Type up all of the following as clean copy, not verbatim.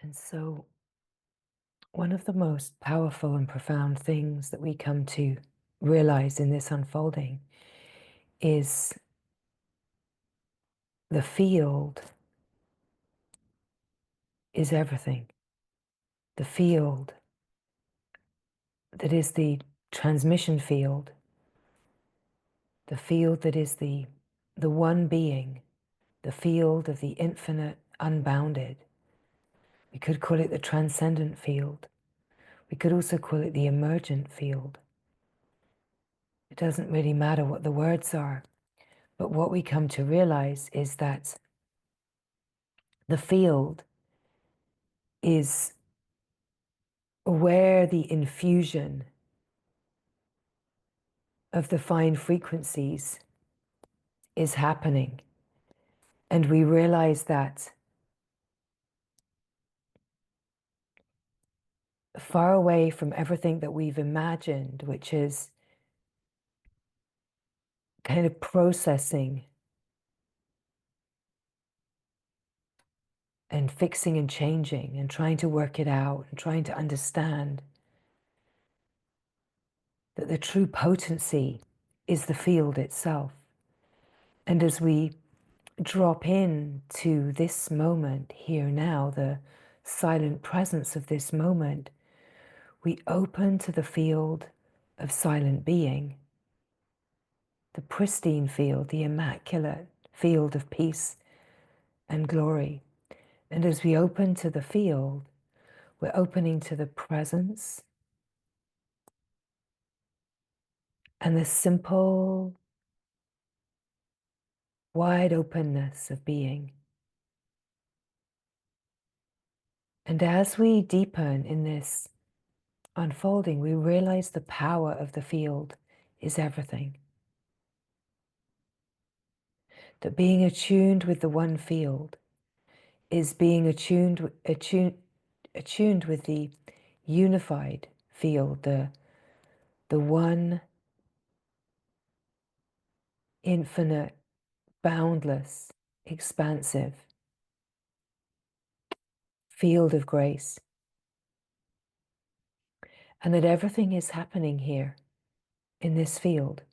And so, one of the most powerful and profound things that we come to realize in this unfolding is the field is everything. The field that is the transmission field, the field that is the one being, the field of the infinite, unbounded. We could call it the transcendent field. We could also call it the emergent field. It doesn't really matter what the words are, but what we come to realize is that the field is where the infusion of the fine frequencies is happening. And we realize that far away from everything that we've imagined, which is kind of processing and fixing and changing and trying to work it out and trying to understand that the true potency is the field itself. And as we drop in to this moment here now, the silent presence of this moment, we open to the field of silent being, the pristine field, the immaculate field of peace and glory. And as we open to the field, we're opening to the presence and the simple, wide openness of being. And as we deepen in this unfolding, we realize the power of the field is everything. That being attuned with the one field is being attuned with the unified field, the one infinite, boundless, expansive field of grace. And that everything is happening here in this field.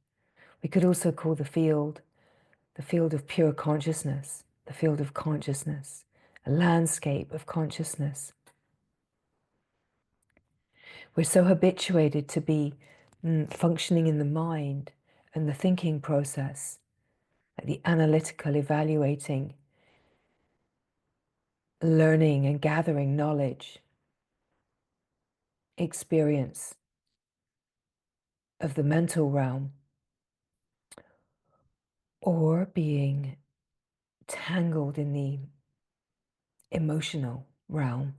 We could also call the field of pure consciousness, the field of consciousness, a landscape of consciousness. We're so habituated to be functioning in the mind and the thinking process, like the analytical, evaluating, learning and gathering knowledge, experience of the mental realm, or being tangled in the emotional realm,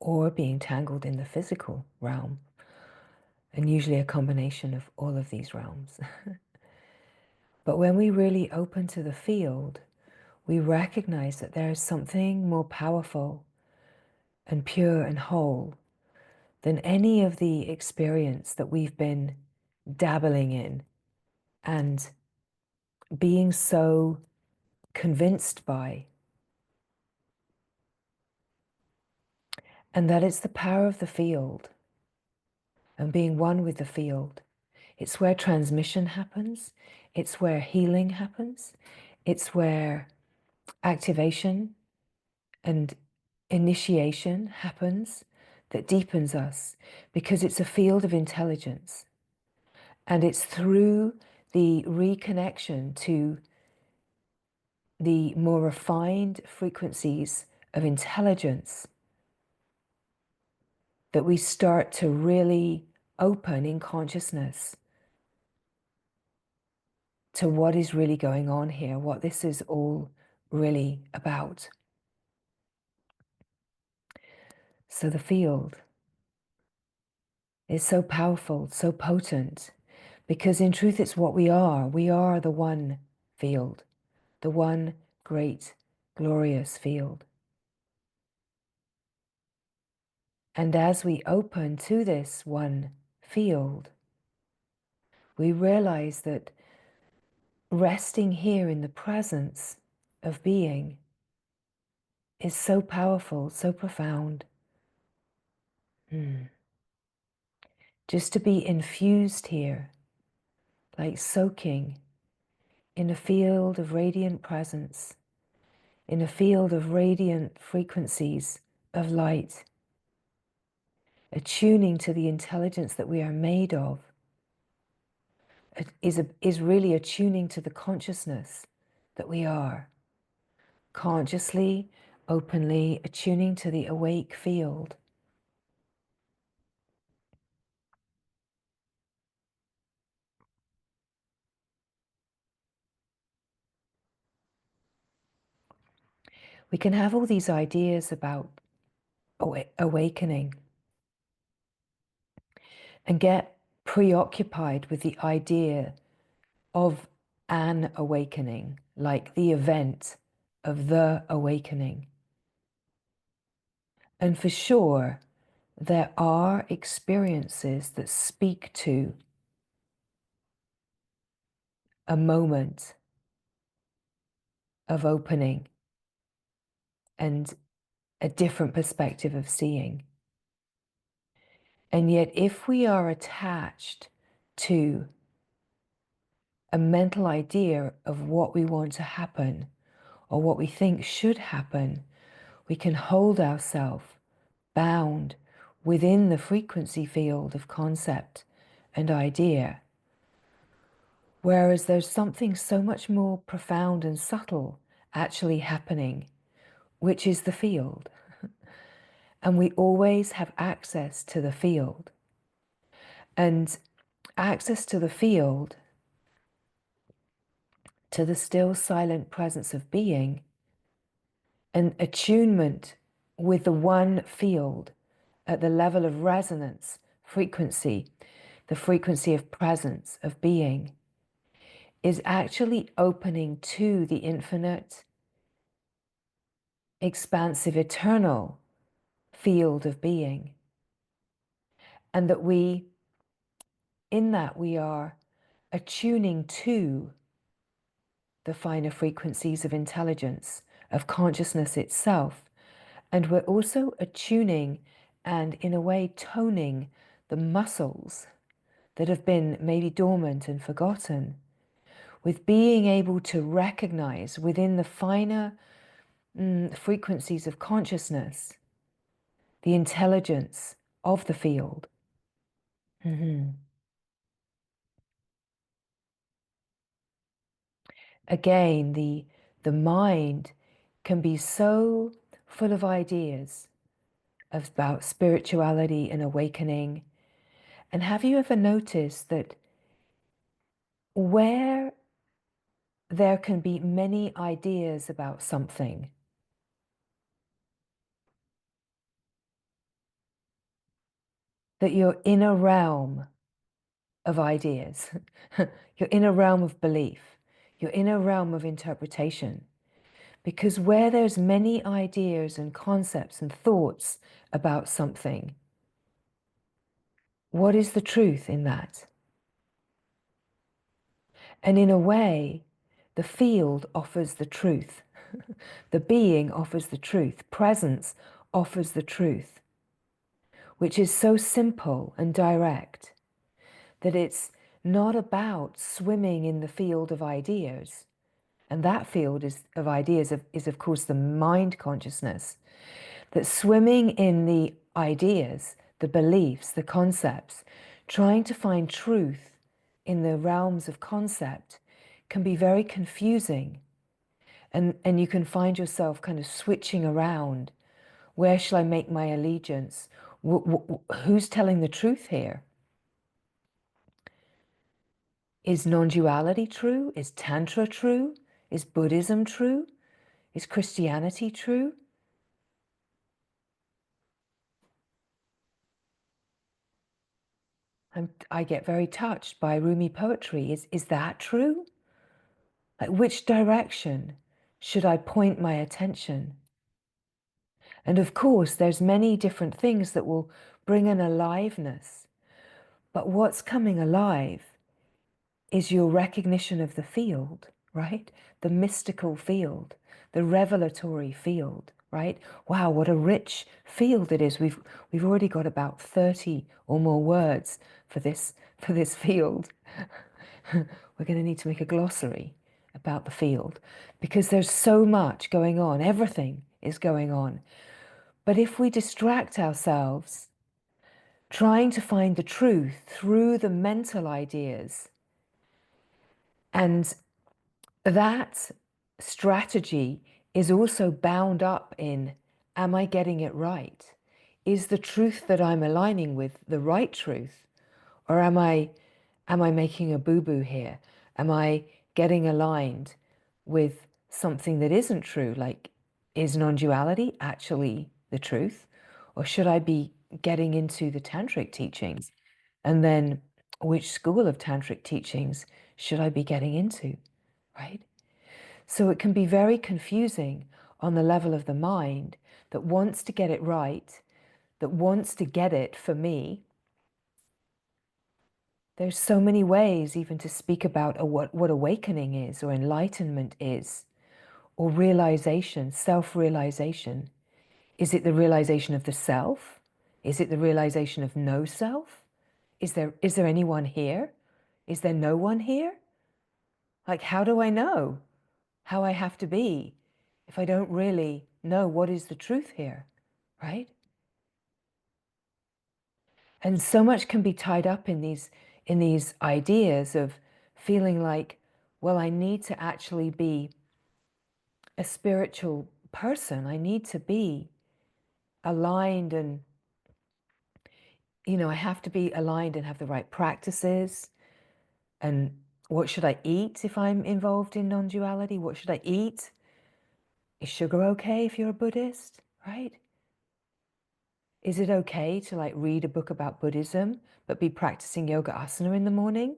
or being tangled in the physical realm, and usually a combination of all of these realms. But when we really open to the field, we recognize that there is something more powerful and pure and whole than any of the experience that we've been dabbling in and being so convinced by. And that it's the power of the field and being one with the field. It's where transmission happens. It's where healing happens. It's where activation and initiation happens that deepens us, because it's a field of intelligence. And it's through the reconnection to the more refined frequencies of intelligence that we start to really open in consciousness to what is really going on here, what this is all really about. So the field is so powerful, so potent, because in truth it's what we are. We are the one field, the one great, glorious field. And as we open to this one field, we realize that resting here in the presence of being is so powerful, so profound. Just to be infused here, like soaking in a field of radiant presence, in a field of radiant frequencies of light, attuning to the intelligence that we are made of, is really attuning to the consciousness that we are, consciously, openly attuning to the awake field. We can have all these ideas about awakening and get preoccupied with the idea of an awakening, like the event of the awakening. And for sure, there are experiences that speak to a moment of opening and a different perspective of seeing. And yet, if we are attached to a mental idea of what we want to happen or what we think should happen, we can hold ourselves bound within the frequency field of concept and idea. Whereas there's something so much more profound and subtle actually happening, which is the field. And we always have access to the field. And access to the field, to the still silent presence of being, and attunement with the one field at the level of resonance, frequency, the frequency of presence, of being, is actually opening to the infinite, expansive, eternal field of being. And that in that we are attuning to the finer frequencies of intelligence, of consciousness itself. And we're also attuning and, in a way, toning the muscles that have been maybe dormant and forgotten, with being able to recognize within the finer frequencies of consciousness the intelligence of the field. Again, the mind can be so full of ideas about spirituality and awakening. And have you ever noticed that where there can be many ideas about something, that you're in a realm of ideas, you're in a realm of belief, you're in a realm of interpretation? Because where there's many ideas and concepts and thoughts about something, what is the truth in that? And in a way, the field offers the truth. The being offers the truth. Presence offers the truth, which is so simple and direct that it's not about swimming in the field of ideas. And that field of ideas is, of course, the mind consciousness. That swimming in the ideas, the beliefs, the concepts, trying to find truth in the realms of concept can be very confusing. And you can find yourself kind of switching around. Where shall I make my allegiance? Who's telling the truth here? Is non-duality true? Is Tantra true? Is Buddhism true? Is Christianity true? I get very touched by Rumi poetry. Is that true? Like, which direction should I point my attention? And of course, there's many different things that will bring an aliveness. But what's coming alive is your recognition of the field, right? The mystical field, the revelatory field. right? Wow, what a rich field it is. We've already got about 30 or more words for this field. We're going to need to make a glossary about the field because there's so much going on. Everything is going on. But if we distract ourselves trying to find the truth through the mental ideas, and that strategy is also bound up in, am I getting it right? Is the truth that I'm aligning with the right truth? Or am I making a boo-boo here? Am I getting aligned with something that isn't true? Like, is non-duality actually the truth? Or should I be getting into the tantric teachings? And then which school of tantric teachings should I be getting into, right? So it can be very confusing on the level of the mind that wants to get it right, that wants to get it for me. There's so many ways even to speak about what awakening is or enlightenment is or realization, self-realization. Is it the realization of the self? Is it the realization of no self? Is there anyone here? Is there no one here? Like, how do I know how I have to be if I don't really know what is the truth here, right? And so much can be tied up in these ideas of feeling like, well, I need to actually be a spiritual person. I need to be aligned and, I have to be aligned and have the right practices. And what should I eat if I'm involved in non-duality? What should I eat? Is sugar okay if you're a Buddhist, right? Is it okay to like read a book about Buddhism, but be practicing yoga asana in the morning?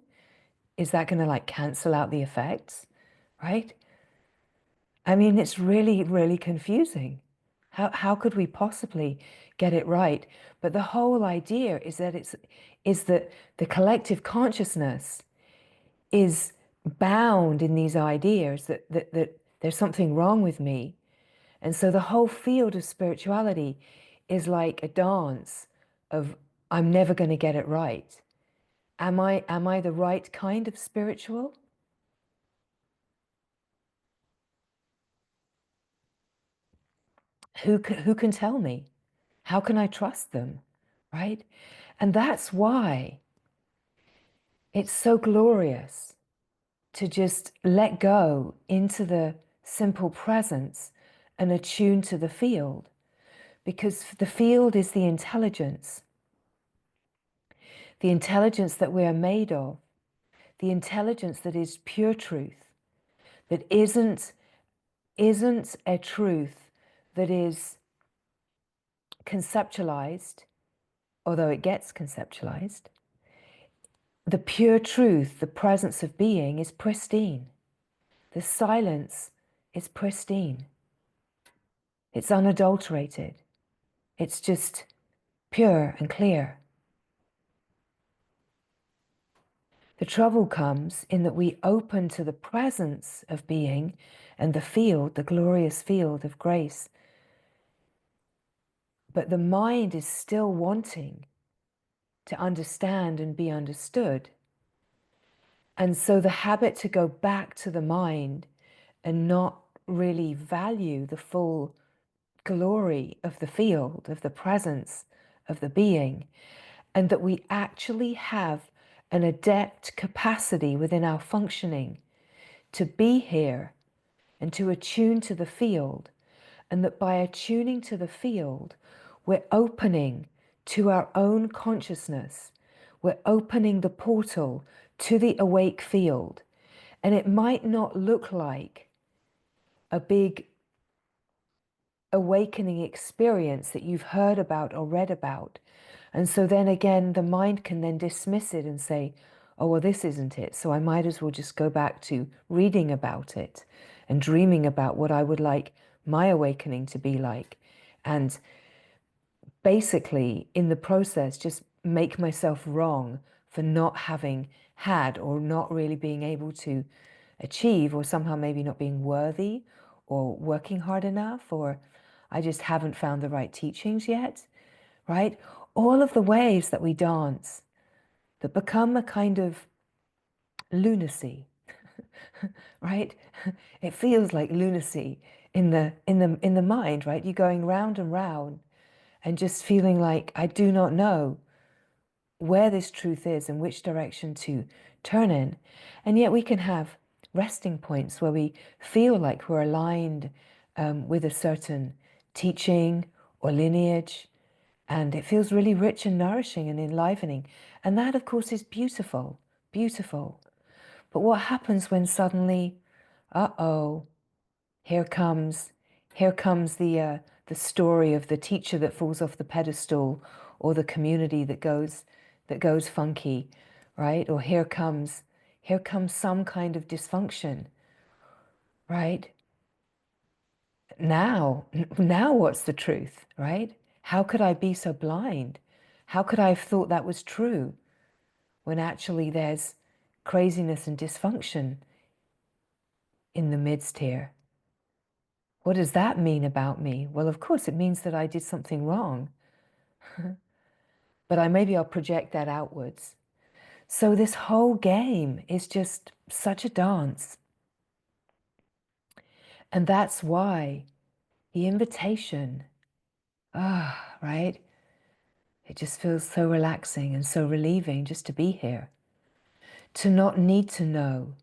Is that going to like cancel out the effects, right? I mean, it's really, really confusing. How could we possibly get it right? But the whole idea is that the collective consciousness is bound in these ideas that there's something wrong with me. And so the whole field of spirituality is like a dance of, I'm never going to get it right. Am I the right kind of spiritual? Who can tell me? How can I trust them? Right? And that's why it's so glorious to just let go into the simple presence and attune to the field, because the field is the intelligence that we are made of, the intelligence that is pure truth, that isn't a truth that is conceptualized, although it gets conceptualized. The pure truth, the presence of being, is pristine. The silence is pristine. It's unadulterated. It's just pure and clear. The trouble comes in that we open to the presence of being and the field, the glorious field of grace. But the mind is still wanting to understand and be understood. And so the habit to go back to the mind and not really value the full glory of the field, of the presence of the being, and that we actually have an adept capacity within our functioning to be here and to attune to the field, and that by attuning to the field, we're opening to our own consciousness. We're opening the portal to the awake field. And it might not look like a big awakening experience that you've heard about or read about. And so then again, the mind can then dismiss it and say, oh, well, this isn't it. So I might as well just go back to reading about it and dreaming about what I would like my awakening to be like. And basically, in the process, just make myself wrong for not having had or not really being able to achieve, or somehow maybe not being worthy or working hard enough, or I just haven't found the right teachings yet, right? All of the ways that we dance that become a kind of lunacy, right? It feels like lunacy in the mind, right? You're going round and round and just feeling like I do not know where this truth is and which direction to turn in. And yet we can have resting points where we feel like we're aligned with a certain teaching or lineage, and it feels really rich and nourishing and enlivening. And that, of course, is beautiful, beautiful. But what happens when suddenly, uh-oh, here comes, here comes the story of the teacher that falls off the pedestal, or the community that goes funky, right? Or here comes some kind of dysfunction, right? Now what's the truth, right? How could I be so blind? How could I have thought that was true when actually there's craziness and dysfunction in the midst here? What does that mean about me? Well, of course, it means that I did something wrong, but maybe I'll project that outwards. So this whole game is just such a dance. And that's why the invitation, right? It just feels so relaxing and so relieving just to be here, to not need to know,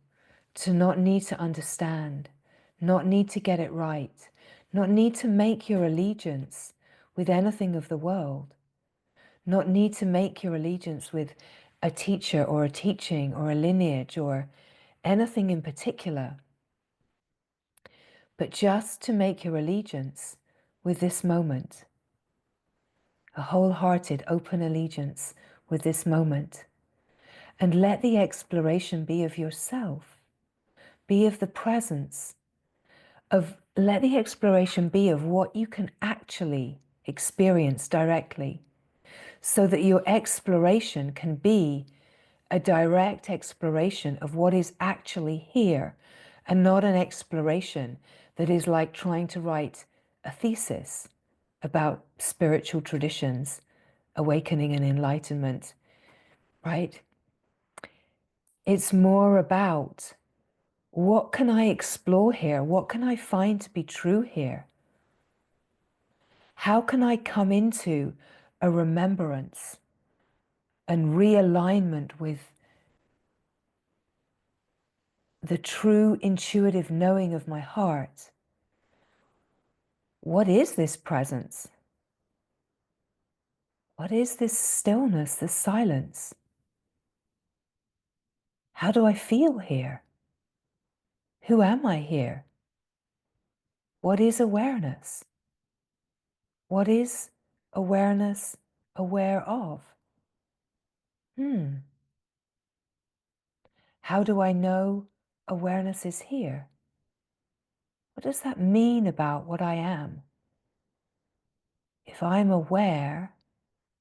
to not need to understand, not need to get it right, not need to make your allegiance with anything of the world, not need to make your allegiance with a teacher or a teaching or a lineage or anything in particular, but just to make your allegiance with this moment, a wholehearted, open allegiance with this moment. And let the exploration be of yourself, be of the presence, let the exploration be of what you can actually experience directly, so that your exploration can be a direct exploration of what is actually here, and not an exploration that is like trying to write a thesis about spiritual traditions, awakening and enlightenment, right? It's more about, what can I explore here? What can I find to be true here? How can I come into a remembrance and realignment with the true intuitive knowing of my heart? What is this presence? What is this stillness, this silence? How do I feel here? Who am I here? What is awareness? What is awareness aware of? How do I know awareness is here? What does that mean about what I am? If I'm aware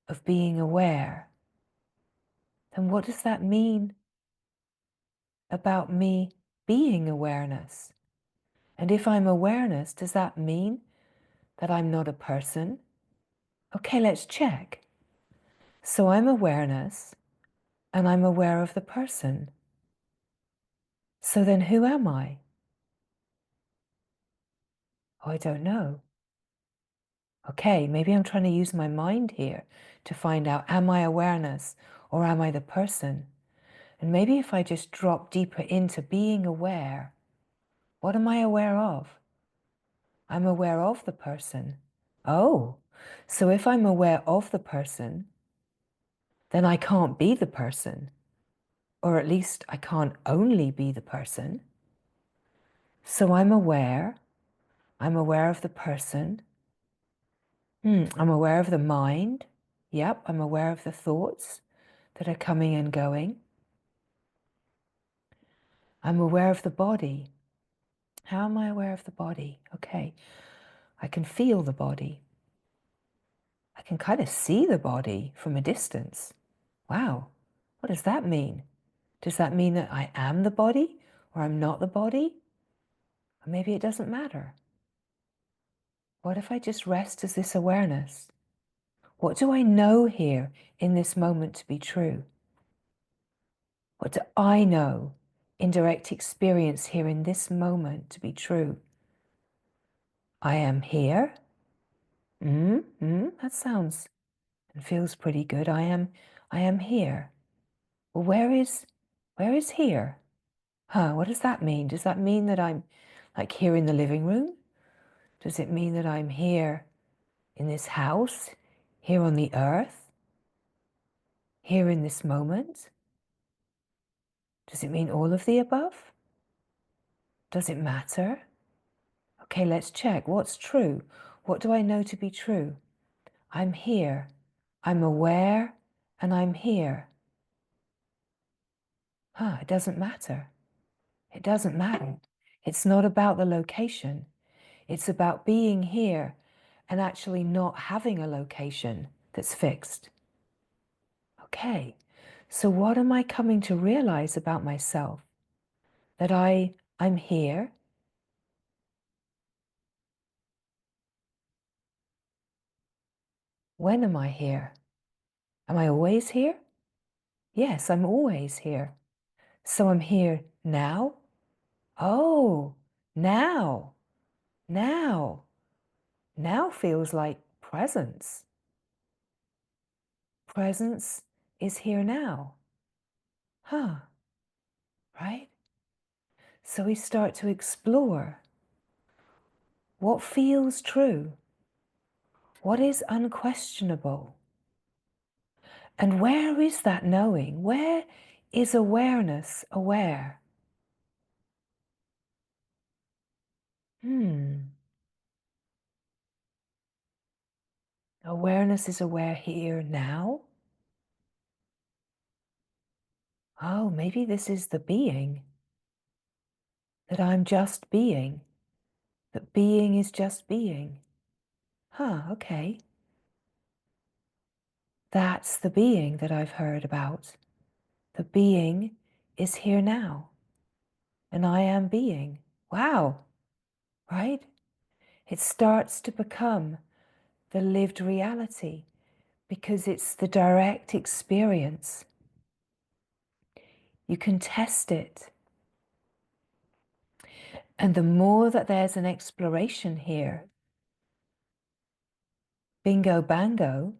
of being aware, then what does that mean about me being awareness? And if I'm awareness, does that mean that I'm not a person? Okay, let's check. So I'm awareness, and I'm aware of the person. So then who am I? Oh, I don't know. Okay, maybe I'm trying to use my mind here to find out, am I awareness or am I the person? And maybe if I just drop deeper into being aware, what am I aware of? I'm aware of the person. Oh, so if I'm aware of the person, then I can't be the person, or at least I can't only be the person. So I'm aware of the person. I'm aware of the mind. Yep, I'm aware of the thoughts that are coming and going. I'm aware of the body. How am I aware of the body? Okay, I can feel the body. I can kind of see the body from a distance. Wow, what does that mean? Does that mean that I am the body or I'm not the body? Or maybe it doesn't matter. What if I just rest as this awareness? What do I know here in this moment to be true? What do I know in direct experience here in this moment to be true? I am here. That sounds and feels pretty good. I am here. Well, where is here? What does that mean? Does that mean that I'm like here in the living room? Does it mean that I'm here in this house, here on the earth, here in this moment? Does it mean all of the above? Does it matter? Okay, let's check. What's true? What do I know to be true? I'm here. I'm aware and I'm here. It doesn't matter. It doesn't matter. It's not about the location. It's about being here and actually not having a location that's fixed. Okay, so what am I coming to realize about myself? That I'm here. When am I here? Am I always here? Yes, I'm always here. So I'm here now? Oh, now. Now. Now feels like presence. Presence is here now. Right? So we start to explore what feels true, what is unquestionable, and where is that knowing? Where is awareness aware? Awareness is aware here now. Oh, maybe this is the being, that I'm just being, that being is just being. Okay. That's the being that I've heard about. The being is here now, and I am being. Wow, right? It starts to become the lived reality because it's the direct experience. You can test it. And the more that there's an exploration here, bingo bango,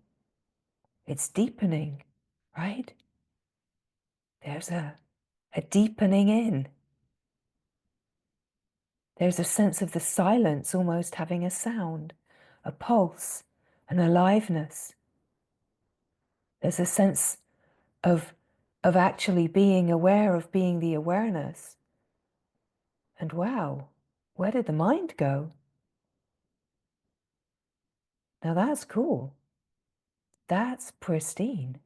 it's deepening, right? There's a deepening in. There's a sense of the silence almost having a sound, a pulse, an aliveness. There's a sense of actually being aware of being the awareness. And wow, where did the mind go? Now that's cool. That's pristine.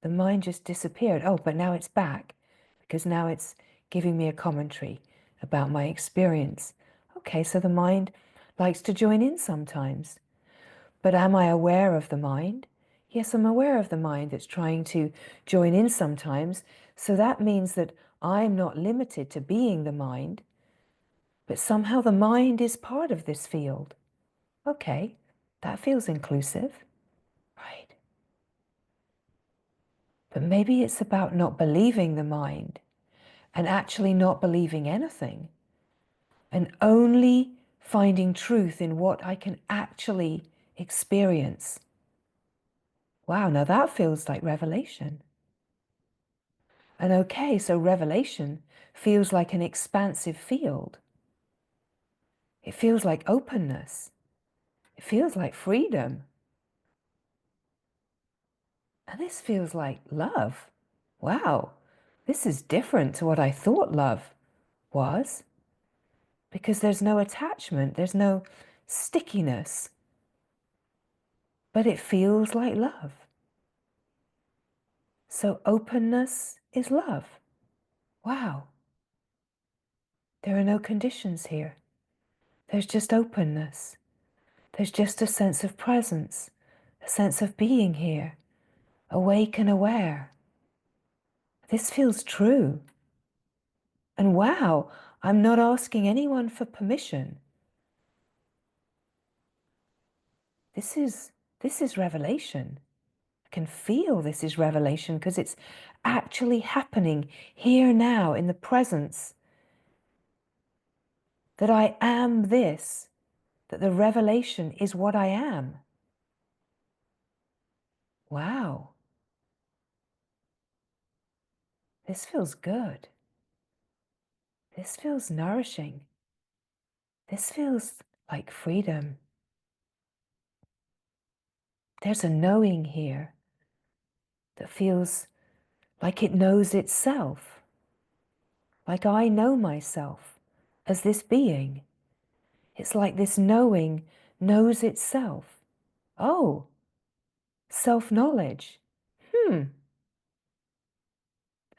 The mind just disappeared. Oh, but now it's back because now it's giving me a commentary about my experience. Okay, so the mind likes to join in sometimes. But am I aware of the mind? Yes, I'm aware of the mind that's trying to join in sometimes. So that means that I'm not limited to being the mind, but somehow the mind is part of this field. Okay, that feels inclusive, right? But maybe it's about not believing the mind and actually not believing anything and only finding truth in what I can actually experience. Wow, now that feels like revelation. And okay, so revelation feels like an expansive field. It feels like openness. It feels like freedom. And this feels like love. Wow, this is different to what I thought love was, because there's no attachment, there's no stickiness, but it feels like love. So openness is love. Wow. There are no conditions here. There's just openness. There's just a sense of presence, a sense of being here, awake and aware. This feels true. And wow, I'm not asking anyone for permission. this is revelation. I can feel this is revelation because it's actually happening here now in the presence, that I am this, that the revelation is what I am. Wow. This feels good. This feels nourishing. This feels like freedom. There's a knowing here that feels like it knows itself, like I know myself as this being. It's like this knowing knows itself. Oh, self-knowledge.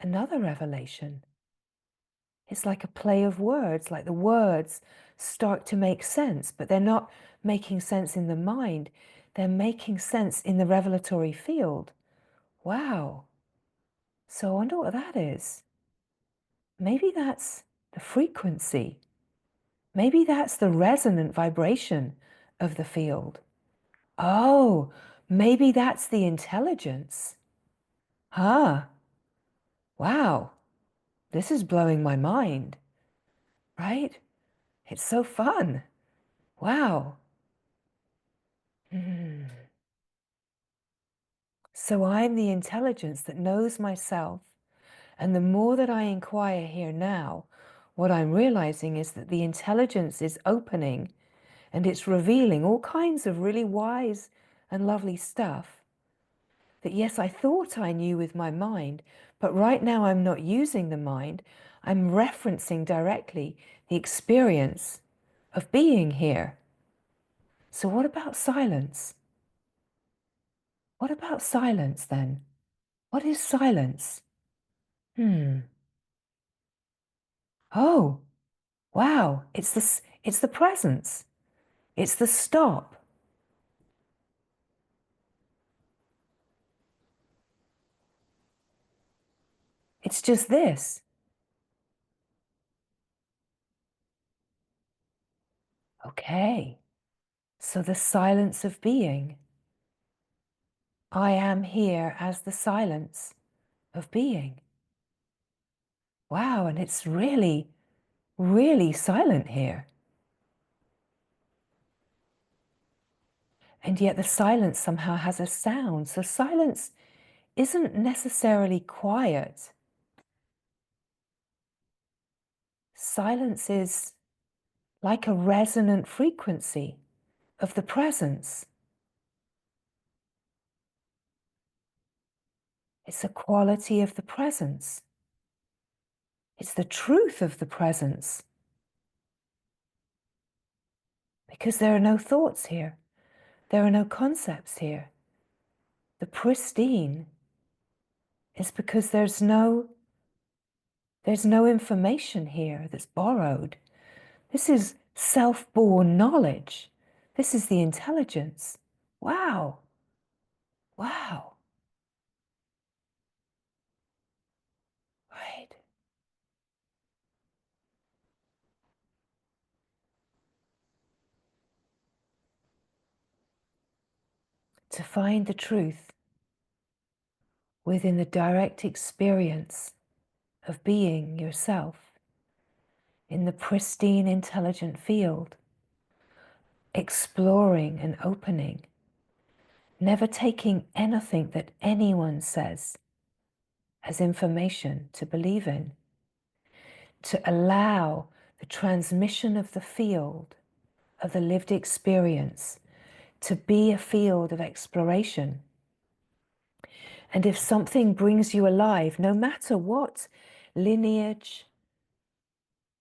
Another revelation. It's like a play of words, like the words start to make sense, but they're not making sense in the mind. They're making sense in the revelatory field. Wow. So I wonder what that is. Maybe that's the frequency. Maybe that's the resonant vibration of the field. Oh, maybe that's the intelligence. Huh. Wow. This is blowing my mind, right? It's so fun. Wow. So I'm the intelligence that knows myself. And the more that I inquire here now, what I'm realizing is that the intelligence is opening and it's revealing all kinds of really wise and lovely stuff that, yes, I thought I knew with my mind, but right now I'm not using the mind. I'm referencing directly the experience of being here. So what about silence? What about silence then? What is silence? Oh, wow. It's the presence. It's the stop. It's just this. Okay. So the silence of being. I am here as the silence of being. Wow, and it's really, really silent here. And yet the silence somehow has a sound. So silence isn't necessarily quiet. Silence is like a resonant frequency of the presence. It's a quality of the presence. It's the truth of the presence. Because there are no thoughts here. There are no concepts here. The pristine is because there's no information here that's borrowed. This is self-born knowledge. This is the intelligence. Wow. Wow. Right. To find the truth within the direct experience of being yourself in the pristine, intelligent field, exploring and opening, never taking anything that anyone says as information to believe in, to allow the transmission of the field of the lived experience to be a field of exploration. And if something brings you alive, no matter what lineage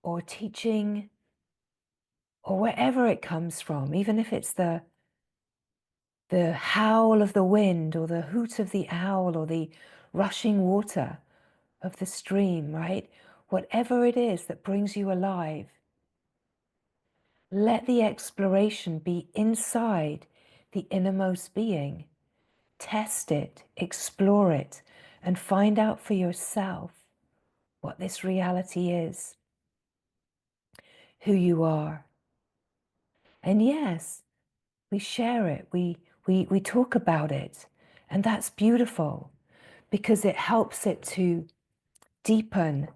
or teaching or wherever it comes from, even if it's the howl of the wind or the hoot of the owl or the rushing water of the stream, right? Whatever it is that brings you alive, let the exploration be inside the innermost being. Test it, explore it, and find out for yourself what this reality is, who you are. And yes, we share it, we talk about it. And that's beautiful because it helps it to deepen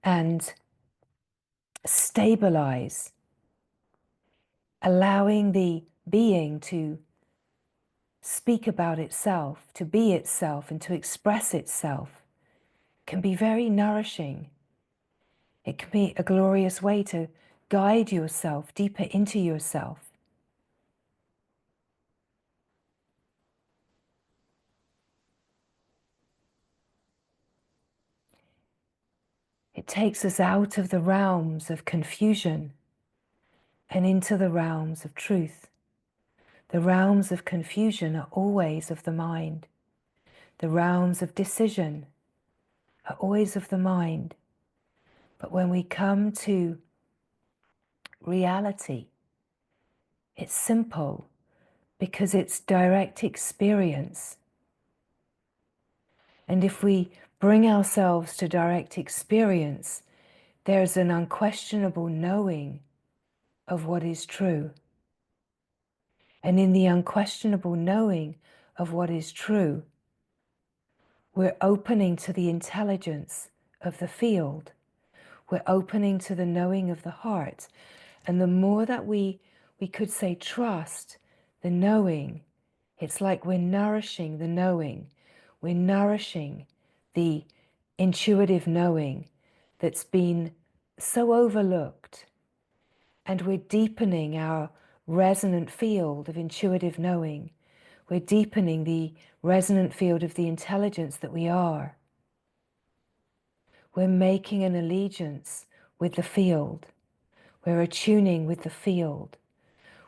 and stabilize, allowing the being to speak about itself, to be itself, and to express itself can be very nourishing. It can be a glorious way to guide yourself deeper into yourself. It takes us out of the realms of confusion and into the realms of truth. The realms of confusion are always of the mind. The realms of decision are always of the mind. But when we come to reality, it's simple because it's direct experience. And if we bring ourselves to direct experience, there's an unquestionable knowing of what is true. And in the unquestionable knowing of what is true, we're opening to the intelligence of the field. We're opening to the knowing of the heart. And the more that we could say trust the knowing, it's like we're nourishing the knowing. We're nourishing the intuitive knowing that's been so overlooked. And we're deepening our resonant field of intuitive knowing. We're deepening the resonant field of the intelligence that we are. We're making an allegiance with the field. We're attuning with the field.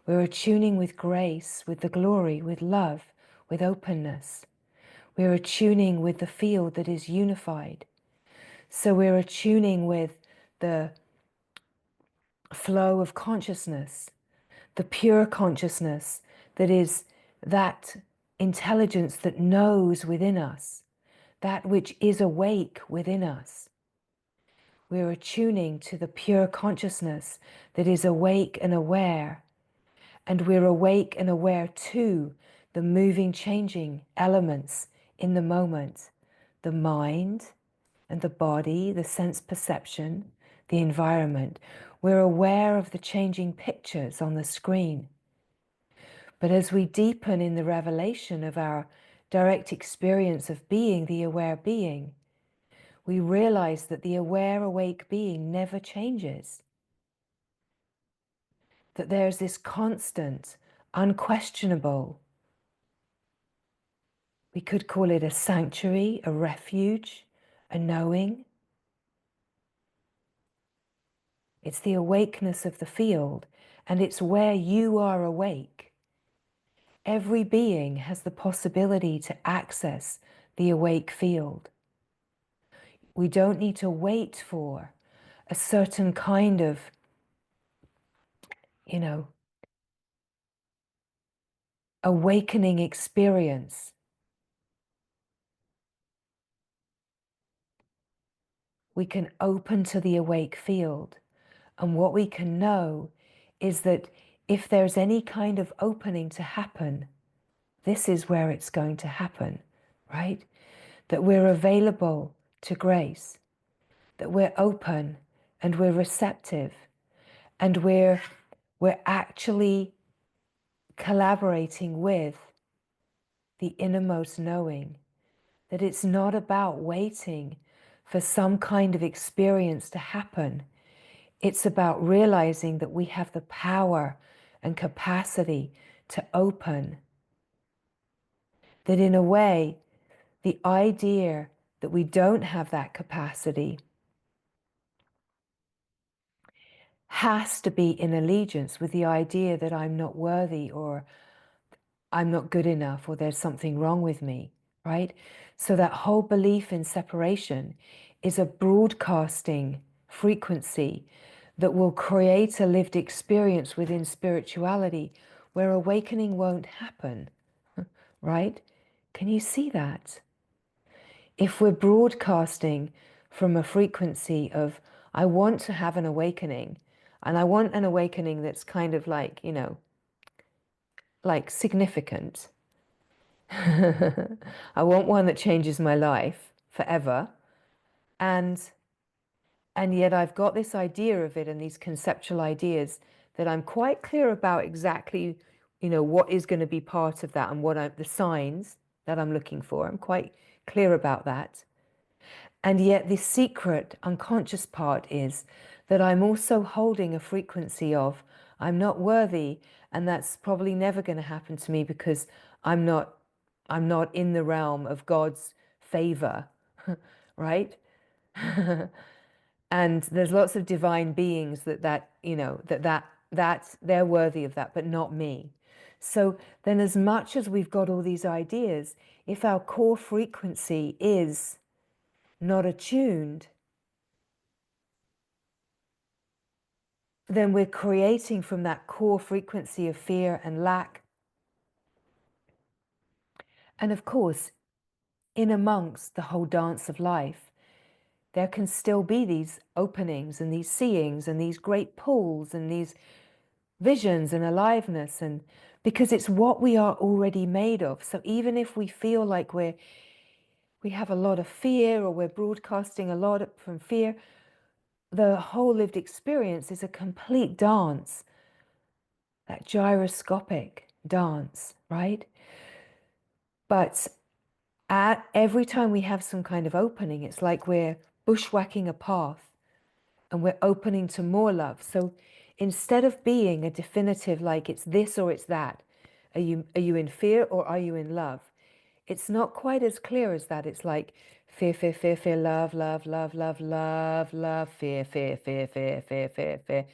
We're attuning with grace, with the glory, with love, with openness. We're attuning with the field that is unified. So we're attuning with the flow of consciousness, the pure consciousness that is that intelligence that knows within us, that which is awake within us. We're attuning to the pure consciousness that is awake and aware, and we're awake and aware to the moving, changing elements in the moment, the mind and the body, the sense perception, the environment. We're aware of the changing pictures on the screen. But as we deepen in the revelation of our direct experience of being the aware being, we realize that the aware, awake being never changes. That there's this constant, unquestionable, we could call it a sanctuary, a refuge, a knowing. It's the awakeness of the field, and it's where you are awake. Every being has the possibility to access the awake field. We don't need to wait for a certain kind of, awakening experience. We can open to the awake field. And what we can know is that if there's any kind of opening to happen, this is where it's going to happen, right? That we're available to grace, that we're open and we're receptive, and we're actually collaborating with the innermost knowing, that it's not about waiting for some kind of experience to happen. It's about realizing that we have the power and capacity to open. That in a way, the idea that we don't have that capacity has to be in allegiance with the idea that I'm not worthy, or I'm not good enough, or there's something wrong with me, right? So that whole belief in separation is a broadcasting frequency that will create a lived experience within spirituality where awakening won't happen, right? Can you see that? If we're broadcasting from a frequency of, I want to have an awakening, and I want an awakening that's kind of like, like significant. I want one that changes my life forever. And yet I've got this idea of it and these conceptual ideas that I'm quite clear about exactly, what is going to be part of that and the signs that I'm looking for. I'm quite clear about that. And yet the secret unconscious part is that I'm also holding a frequency of I'm not worthy, and that's probably never going to happen to me because I'm not in the realm of God's favor, right? And there's lots of divine beings that they're worthy of that, but not me. So then, as much as we've got all these ideas, if our core frequency is not attuned, then we're creating from that core frequency of fear and lack. And of course, in amongst the whole dance of life, there can still be these openings and these seeings and these great pulls and these visions and aliveness, and because it's what we are already made of. So even if we feel like we have a lot of fear, or we're broadcasting a lot from fear, the whole lived experience is a complete dance, that gyroscopic dance, right? But every time we have some kind of opening, it's like we're bushwhacking a path and we're opening to more love. So instead of being a definitive, like it's this or it's that, are you in fear or are you in love? It's not quite as clear as that. It's like fear, fear, fear, fear, love, love, love, love, love, love, fear, fear, fear, fear, fear, fear, fear,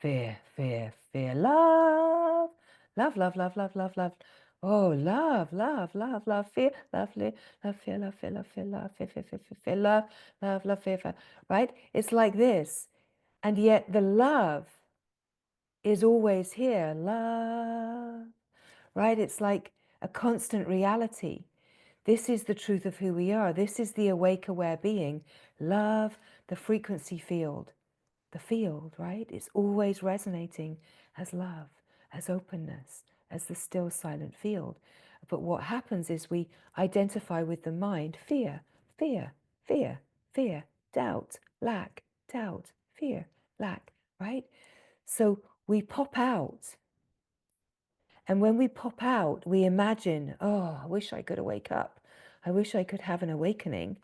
fear, fear, fear, love, love, love, love, love, love, love. Oh, love, love, love, love, fear, love, love, fear, love, fear, love, fear, love, fear, fear, fear, fear, fear, love, love, love, fear, fear. Right? It's like this. And yet the love is always here. Love, right? It's like a constant reality. This is the truth of who we are. This is the awake, aware being. Love, the frequency field, right? It's always resonating as love, as openness, as the still silent field. But what happens is we identify with the mind fear, fear, fear, fear, doubt, lack, doubt, fear, lack, right? So we pop out. And when we pop out, we imagine, oh, I wish I could wake up. I wish I could have an awakening.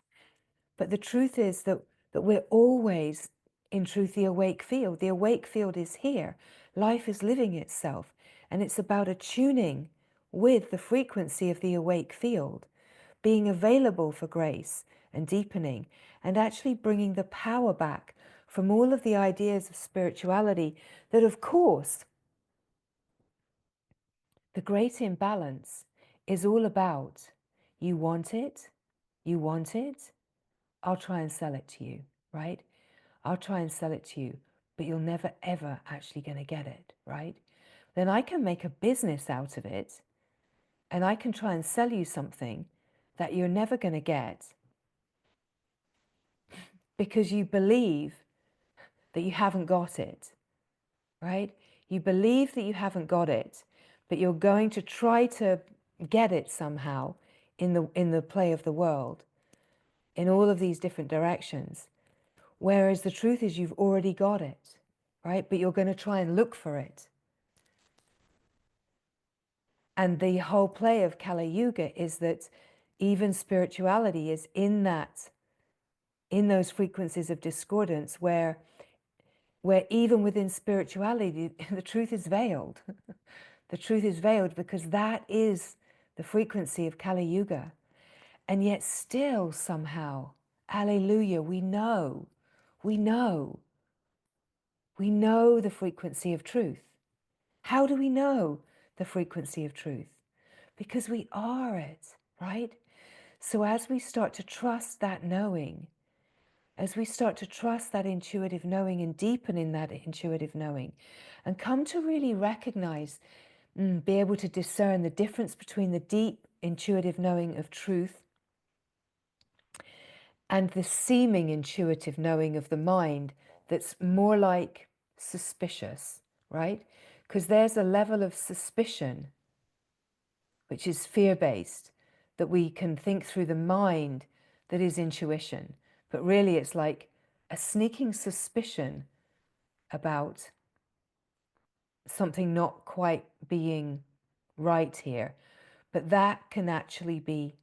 But the truth is that we're always, in truth, the awake field. The awake field is here. Life is living itself. And it's about attuning with the frequency of the awake field, being available for grace and deepening, and actually bringing the power back from all of the ideas of spirituality that, of course, the great imbalance is all about you want it, I'll try and sell it to you, right? I'll try and sell it to you, but you're never ever actually going to get it, right? Then I can make a business out of it and I can try and sell you something that you're never going to get because you believe that you haven't got it, right? You believe that you haven't got it, but you're going to try to get it somehow in the play of the world, in all of these different directions. Whereas the truth is you've already got it, right? But you're going to try and look for it. And the whole play of Kali Yuga is that even spirituality is in those frequencies of discordance where even within spirituality, the truth is veiled. The truth is veiled because that is the frequency of Kali Yuga. And yet still somehow, alleluia, we know the frequency of truth. How do we know the frequency of truth? Because we are it, right? So as we start to trust that knowing, as we start to trust that intuitive knowing and deepen in that intuitive knowing, and come to really recognize, be able to discern the difference between the deep intuitive knowing of truth and the seeming intuitive knowing of the mind that's more like suspicious, right? Because there's a level of suspicion which is fear-based, that we can think through the mind, that is intuition. But really it's like a sneaking suspicion about something not quite being right here. But that can actually be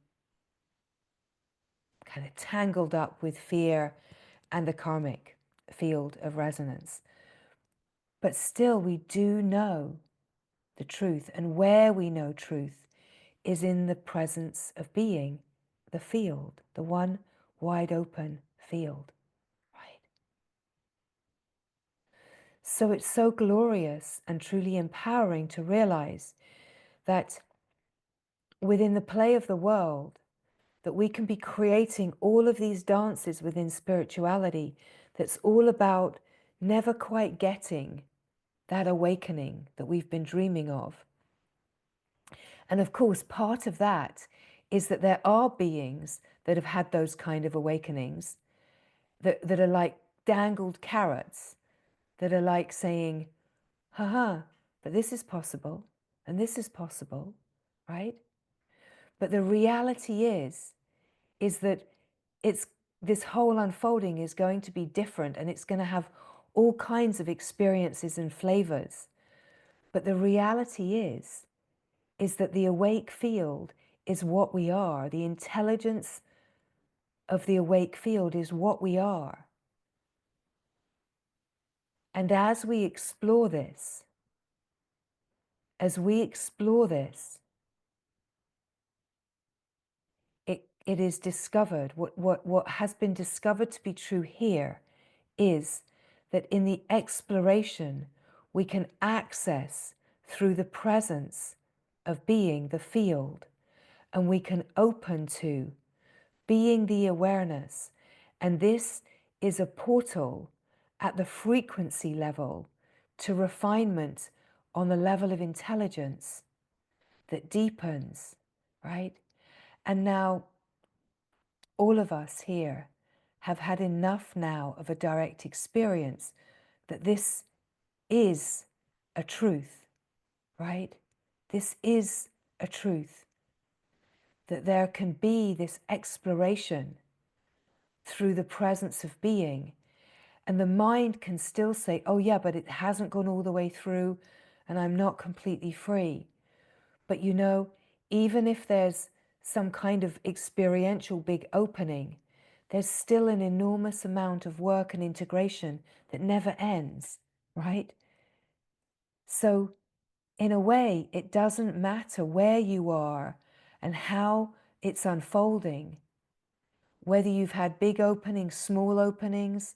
kind of tangled up with fear and the karmic field of resonance. But still, we do know the truth. And where we know truth is in the presence of being, the field, the one wide open field, right? So it's so glorious and truly empowering to realize that within the play of the world, that we can be creating all of these dances within spirituality that's all about never quite getting that awakening that we've been dreaming of. And of course, part of that is that there are beings that have had those kind of awakenings that are like dangled carrots, that are like saying, haha, but this is possible and this is possible, right? But the reality is that it's this whole unfolding is going to be different, and it's going to have all kinds of experiences and flavors. But the reality is that the awake field is what we are. The intelligence of the awake field is what we are. And as we explore this, it is discovered, what has been discovered to be true here is that in the exploration, we can access through the presence of being the field, and we can open to being the awareness. And this is a portal at the frequency level to refinement on the level of intelligence that deepens, right? And now all of us here have had enough now of a direct experience that this is a truth, right? This is a truth, that there can be this exploration through the presence of being. And the mind can still say, oh yeah, but it hasn't gone all the way through and I'm not completely free. But you know, even if there's some kind of experiential big opening, there's still an enormous amount of work and integration that never ends, right? So in a way, it doesn't matter where you are and how it's unfolding, whether you've had big openings, small openings,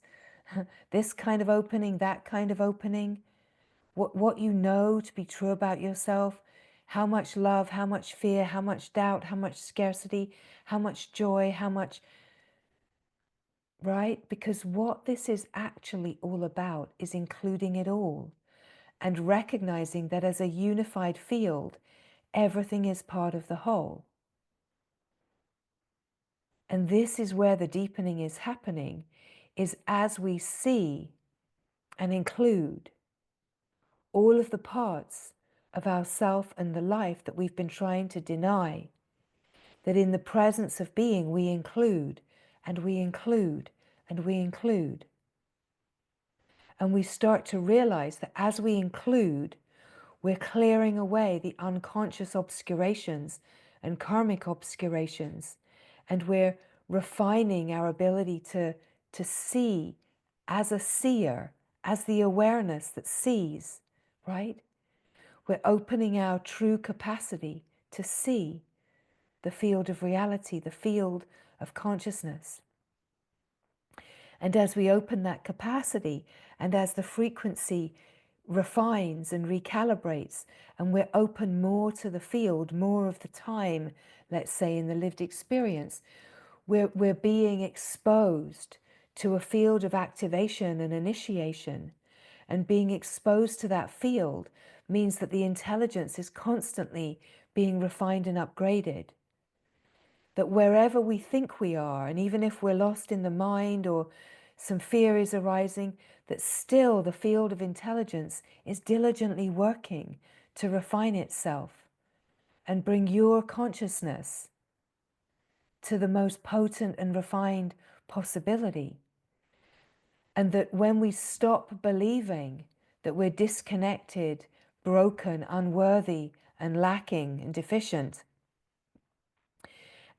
this kind of opening, that kind of opening, what you know to be true about yourself, how much love, how much fear, how much doubt, how much scarcity, how much joy, how much, right? Because what this is actually all about is including it all and recognizing that as a unified field, everything is part of the whole. And this is where the deepening is happening, is as we see and include all of the parts of ourself and the life that we've been trying to deny, that in the presence of being we include and we include and we include. And we start to realize that as we include, we're clearing away the unconscious obscurations and karmic obscurations, and we're refining our ability to see as a seer, as the awareness that sees, right? We're opening our true capacity to see the field of reality, the field of consciousness. And as we open that capacity, and as the frequency refines and recalibrates, and we're open more to the field, more of the time, let's say in the lived experience, we're being exposed to a field of activation and initiation. And being exposed to that field means that the intelligence is constantly being refined and upgraded. That wherever we think we are, and even if we're lost in the mind or some fear is arising, that still the field of intelligence is diligently working to refine itself. and bring your consciousness to the most potent and refined possibility. And that when we stop believing that we're disconnected, broken, unworthy, and lacking and deficient,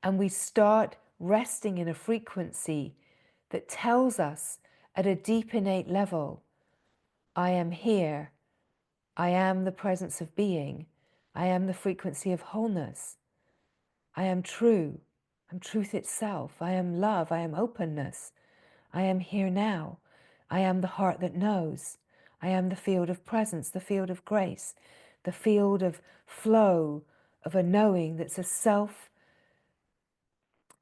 and we start resting in a frequency that tells us at a deep innate level, I am here, I am the presence of being, I am the frequency of wholeness, I am true, I'm truth itself, I am love, I am openness, I am here now, I am the heart that knows, I am the field of presence, the field of grace, the field of flow, of a knowing that's a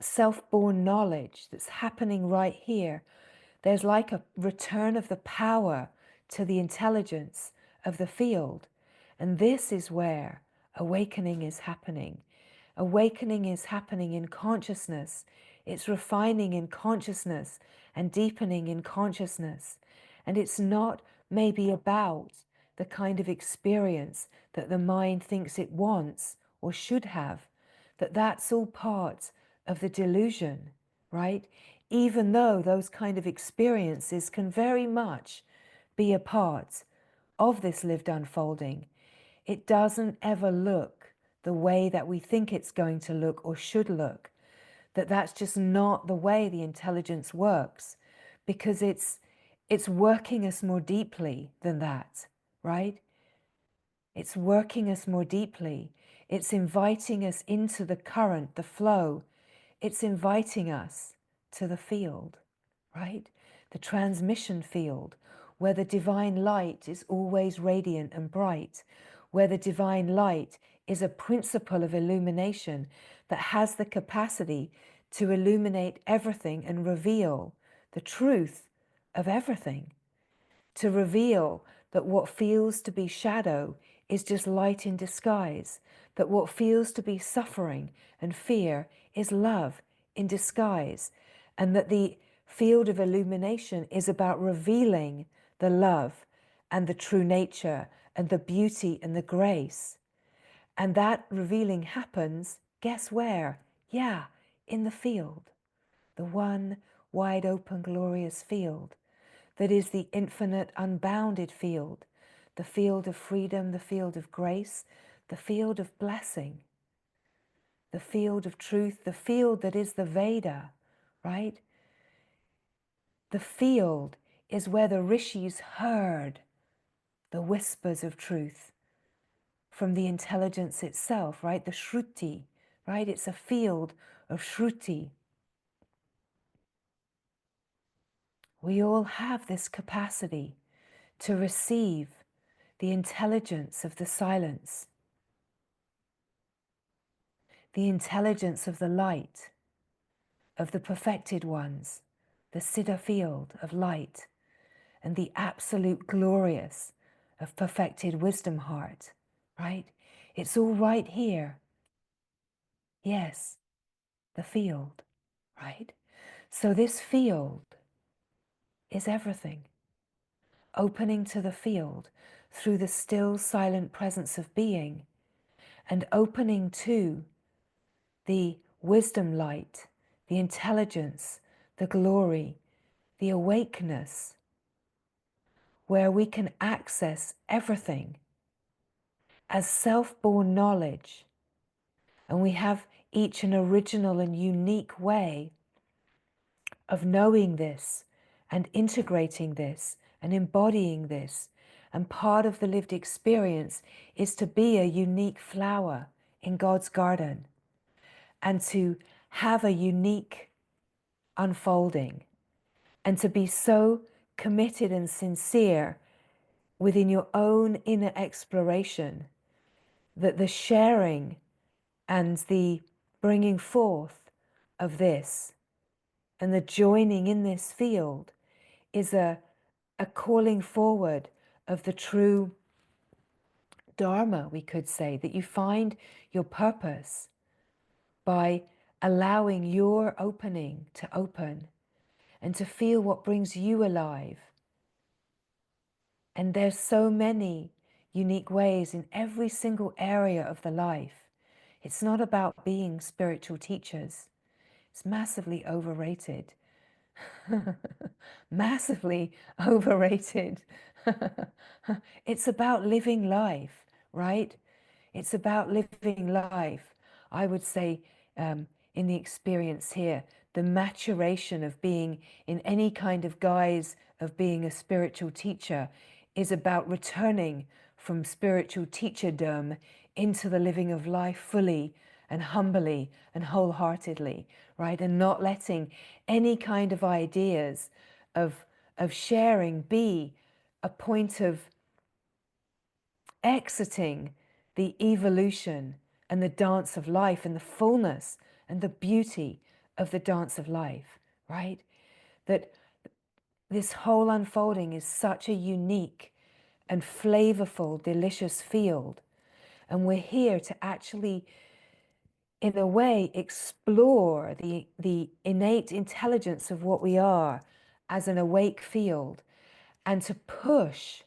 self-born knowledge that's happening right here. There's like a return of the power to the intelligence of the field. And this is where awakening is happening. Awakening is happening in consciousness. It's refining in consciousness and deepening in consciousness. And it's not maybe about the kind of experience that the mind thinks it wants or should have, that's all part of the delusion, right? Even though those kind of experiences can very much be a part of this lived unfolding, it doesn't ever look the way that we think it's going to look or should look. That's just not the way the intelligence works, because it's working us more deeply than that, right? It's working us more deeply. It's inviting us into the current, the flow. It's inviting us to the field, right? The transmission field, where the divine light is always radiant and bright, where the divine light is a principle of illumination that has the capacity to illuminate everything and reveal the truth of everything, to reveal that what feels to be shadow is just light in disguise, that what feels to be suffering and fear is love in disguise, and that the field of illumination is about revealing the love and the true nature and the beauty and the grace. And that revealing happens, guess where? Yeah, in the field, the one wide open glorious field that is the infinite unbounded field, the field of freedom, the field of grace, the field of blessing, the field of truth, the field that is the Veda, right? The field is where the rishis heard the whispers of truth from the intelligence itself, right? The Shruti, right? It's a field of Shruti. We all have this capacity to receive the intelligence of the silence, the intelligence of the light, of the perfected ones, the Siddha field of light, and the absolute glorious of perfected wisdom heart, right? It's all right here. Yes, the field, right? So this field is everything. Opening to the field through the still silent presence of being, and opening to the wisdom light, the intelligence, the glory, the awakeness, where we can access everything as self-born knowledge. And we have each an original and unique way of knowing this and integrating this and embodying this. And part of the lived experience is to be a unique flower in God's garden and to have a unique unfolding and to be so committed and sincere within your own inner exploration that the sharing and the bringing forth of this and the joining in this field is a calling forward of the true Dharma, we could say, that you find your purpose by allowing your opening to open and to feel what brings you alive. And there's so many unique ways in every single area of the life It's not about being spiritual teachers. It's massively overrated. Massively overrated. It's about living life, right? It's about living life. I would say, in the experience here, the maturation of being in any kind of guise of being a spiritual teacher is about returning from spiritual teacherdom into the living of life fully and humbly and wholeheartedly, right? And not letting any kind of ideas of sharing be a point of exiting the evolution and the dance of life and the fullness and the beauty of the dance of life, right? That this whole unfolding is such a unique and flavorful, delicious field. And we're here to actually, in a way, explore the innate intelligence of what we are as an awake field, and to push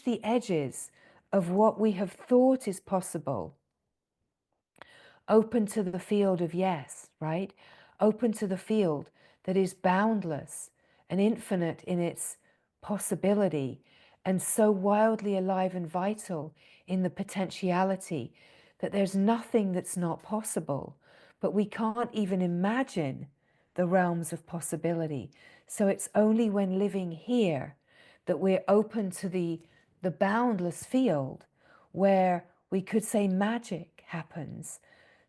the edges of what we have thought is possible, open to the field of yes, right? Open to the field that is boundless and infinite in its possibility, and so wildly alive and vital in the potentiality that there's nothing that's not possible, but we can't even imagine the realms of possibility. So it's only when living here that we're open to the boundless field where we could say magic happens,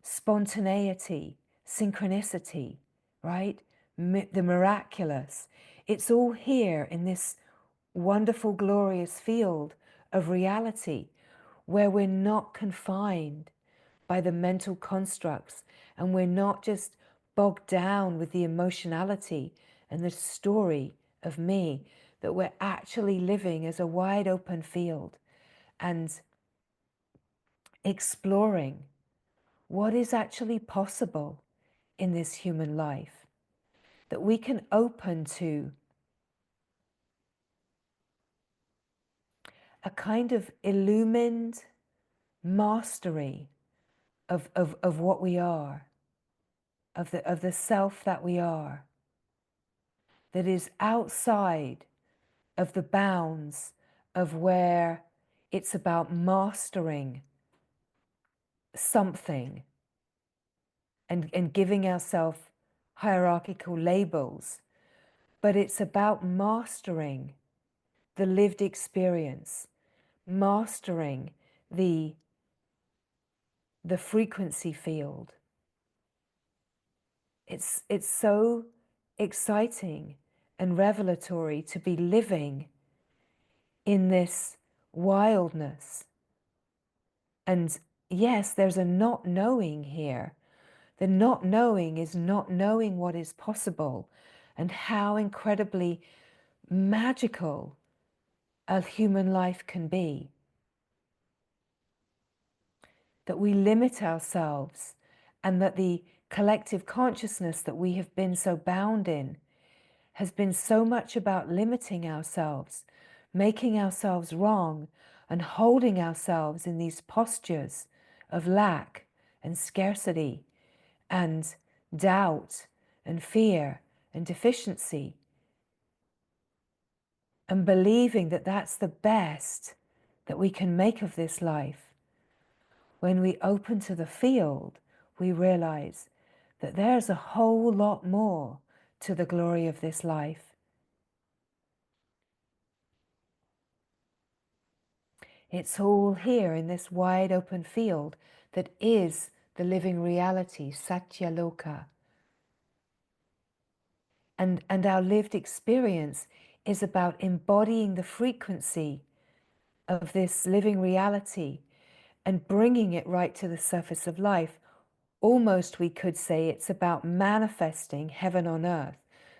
spontaneity, synchronicity, right? The miraculous. It's all here in this wonderful, glorious field of reality where we're not confined by the mental constructs, and we're not just bogged down with the emotionality and the story of me, that we're actually living as a wide open field and exploring what is actually possible in this human life, that we can open to a kind of illumined mastery of what we are, of the self that we are, that is outside of the bounds of where it's about mastering something and giving ourselves hierarchical labels, but it's about mastering the lived experience, mastering the frequency field. It's so exciting and revelatory to be living in this wildness. And yes, there's a not knowing here. The not knowing is not knowing what is possible and how incredibly magical a human life can be. That we limit ourselves, and that the collective consciousness that we have been so bound in has been so much about limiting ourselves, making ourselves wrong, and holding ourselves in these postures of lack and scarcity and doubt and fear and deficiency, and believing that that's the best that we can make of this life. When we open to the field, we realize that there's a whole lot more to the glory of this life. It's all here in this wide open field that is the living reality, Satyaloka. And our lived experience is about embodying the frequency of this living reality and bringing it right to the surface of life. Almost we could say it's about manifesting heaven on earth,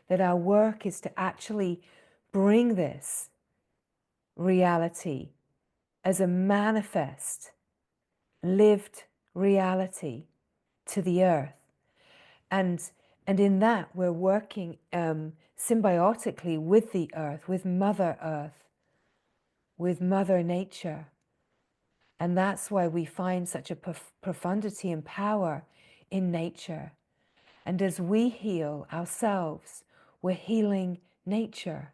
that our work is to actually bring this reality as a manifest, lived reality to the earth. And in that, we're working symbiotically with the earth, with Mother Earth, with Mother Nature, And that's why we find such a profundity and power in nature. And as we heal ourselves, we're healing nature,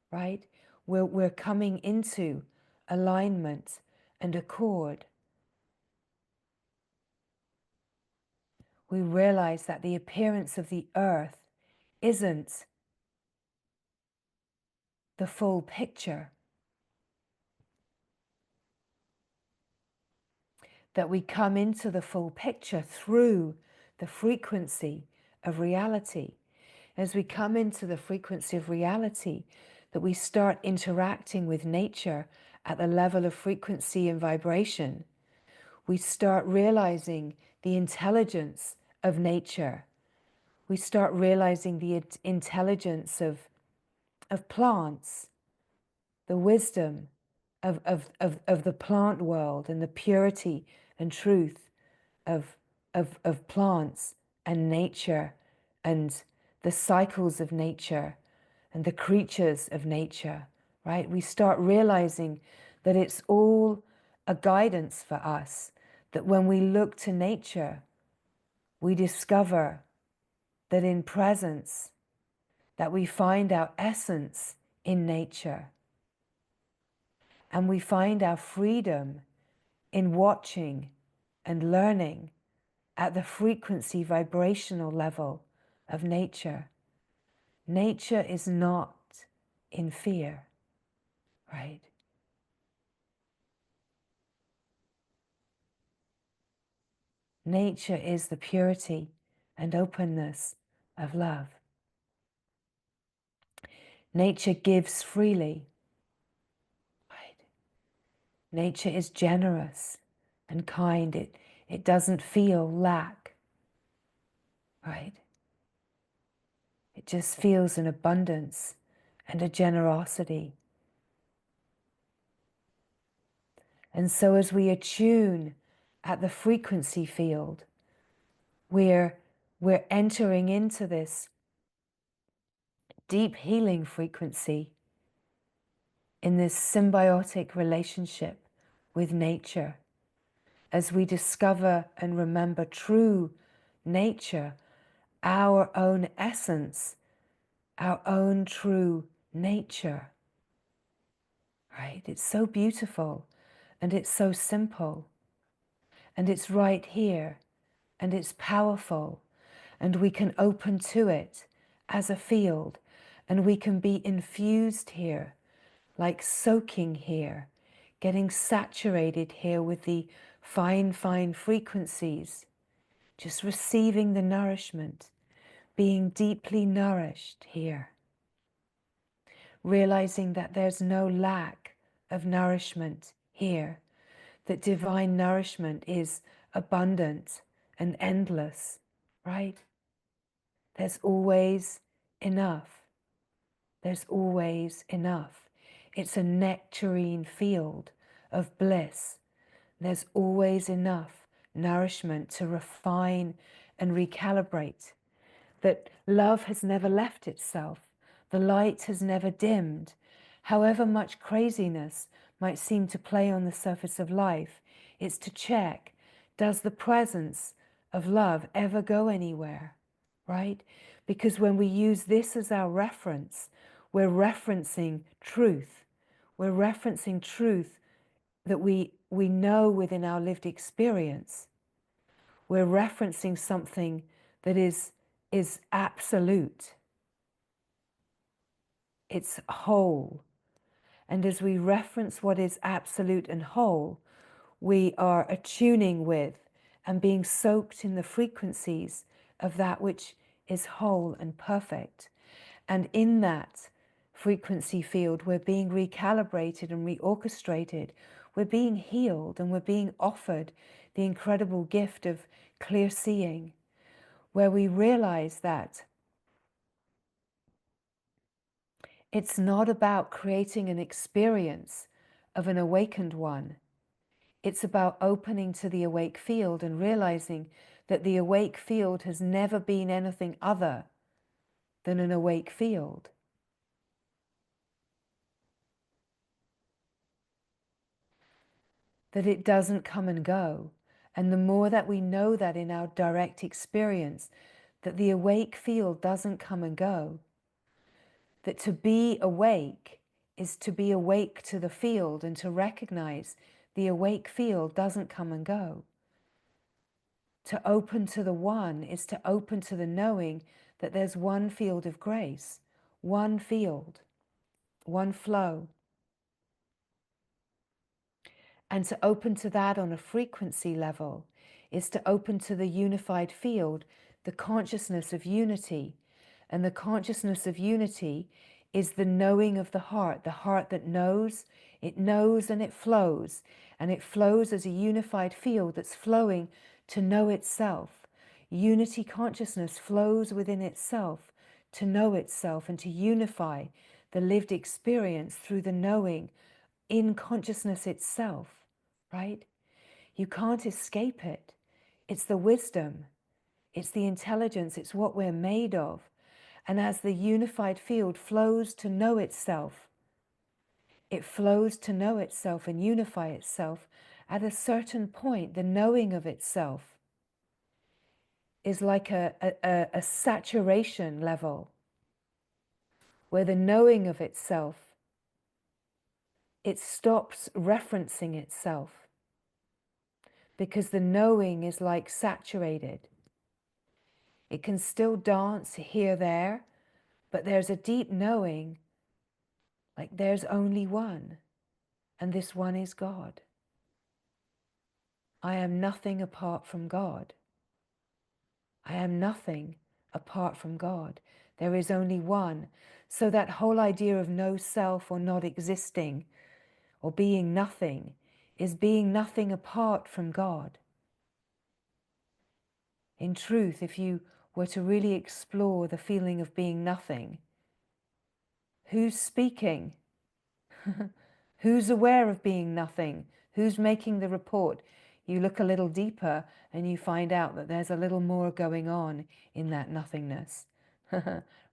right? We're coming into alignment and accord. We realize that the appearance of the earth isn't the full picture. That we come into the full picture through the frequency of reality. As we come into the frequency of reality, that we start interacting with nature at the level of frequency and vibration, we start realizing the intelligence of nature. We start realizing the intelligence of plants, the wisdom of the plant world, and the purity and truth of plants and nature, and the cycles of nature and the creatures of nature, right? We start realizing that it's all a guidance for us, that when we look to nature, we discover that in presence, that we find our essence in nature, and we find our freedom in watching and learning at the frequency vibrational level of nature. Nature is not in fear, right? Nature is the purity and openness of love. Nature gives freely, right? Nature is generous and kind. It doesn't feel lack, right? It just feels an abundance and a generosity. And so as we attune at the frequency field, we're entering into this deep healing frequency, in this symbiotic relationship with nature, as we discover and remember true nature, our own essence, our own true nature, right? It's so beautiful, and it's so simple, and it's right here, and it's powerful, and we can open to it as a field, and we can be infused here, like soaking here, getting saturated here with the fine, fine frequencies, just receiving the nourishment, being deeply nourished here, realizing that there's no lack of nourishment here, that divine nourishment is abundant and endless, right? There's always enough. There's always enough. It's a nectarine field of bliss. There's always enough nourishment to refine and recalibrate. That love has never left itself. The light has never dimmed. However much craziness might seem to play on the surface of life, it's to check, does the presence of love ever go anywhere, right? Because when we use this as our reference, we're referencing truth. We're referencing truth that we know within our lived experience. We're referencing something that is absolute. It's whole. And as we reference what is absolute and whole, we are attuning with and being soaked in the frequencies of that which is whole and perfect. And in that frequency field, we're being recalibrated and reorchestrated. We're being healed, and we're being offered the incredible gift of clear seeing, where we realize that it's not about creating an experience of an awakened one. It's about opening to the awake field and realizing that the awake field has never been anything other than an awake field. that it doesn't come and go. And the more that we know that in our direct experience, that the awake field doesn't come and go, that to be awake is to be awake to the field and to recognize the awake field doesn't come and go. To open to the one is to open to the knowing that there's one field of grace, one field, one flow. And to open to that on a frequency level is to open to the unified field, the consciousness of unity. And the consciousness of unity is the knowing of the heart that knows, it knows and it flows. And it flows as a unified field that's flowing to know itself. Unity consciousness flows within itself to know itself and to unify the lived experience through the knowing in consciousness itself, right? You can't escape it. It's the wisdom, it's the intelligence, it's what we're made of. And as the unified field flows to know itself, it flows to know itself and unify itself. At a certain point, the knowing of itself is like a saturation level where the knowing of itself, it stops referencing itself because the knowing is like saturated. It can still dance here, there, but there's a deep knowing, like there's only one, and this one is God. I am nothing apart from God. I am nothing apart from God. There is only one. So that whole idea of no self or not existing or being nothing is being nothing apart from God. In truth, if you were to really explore the feeling of being nothing, who's speaking? Who's aware of being nothing? Who's making the report? You look a little deeper and you find out that there's a little more going on in that nothingness.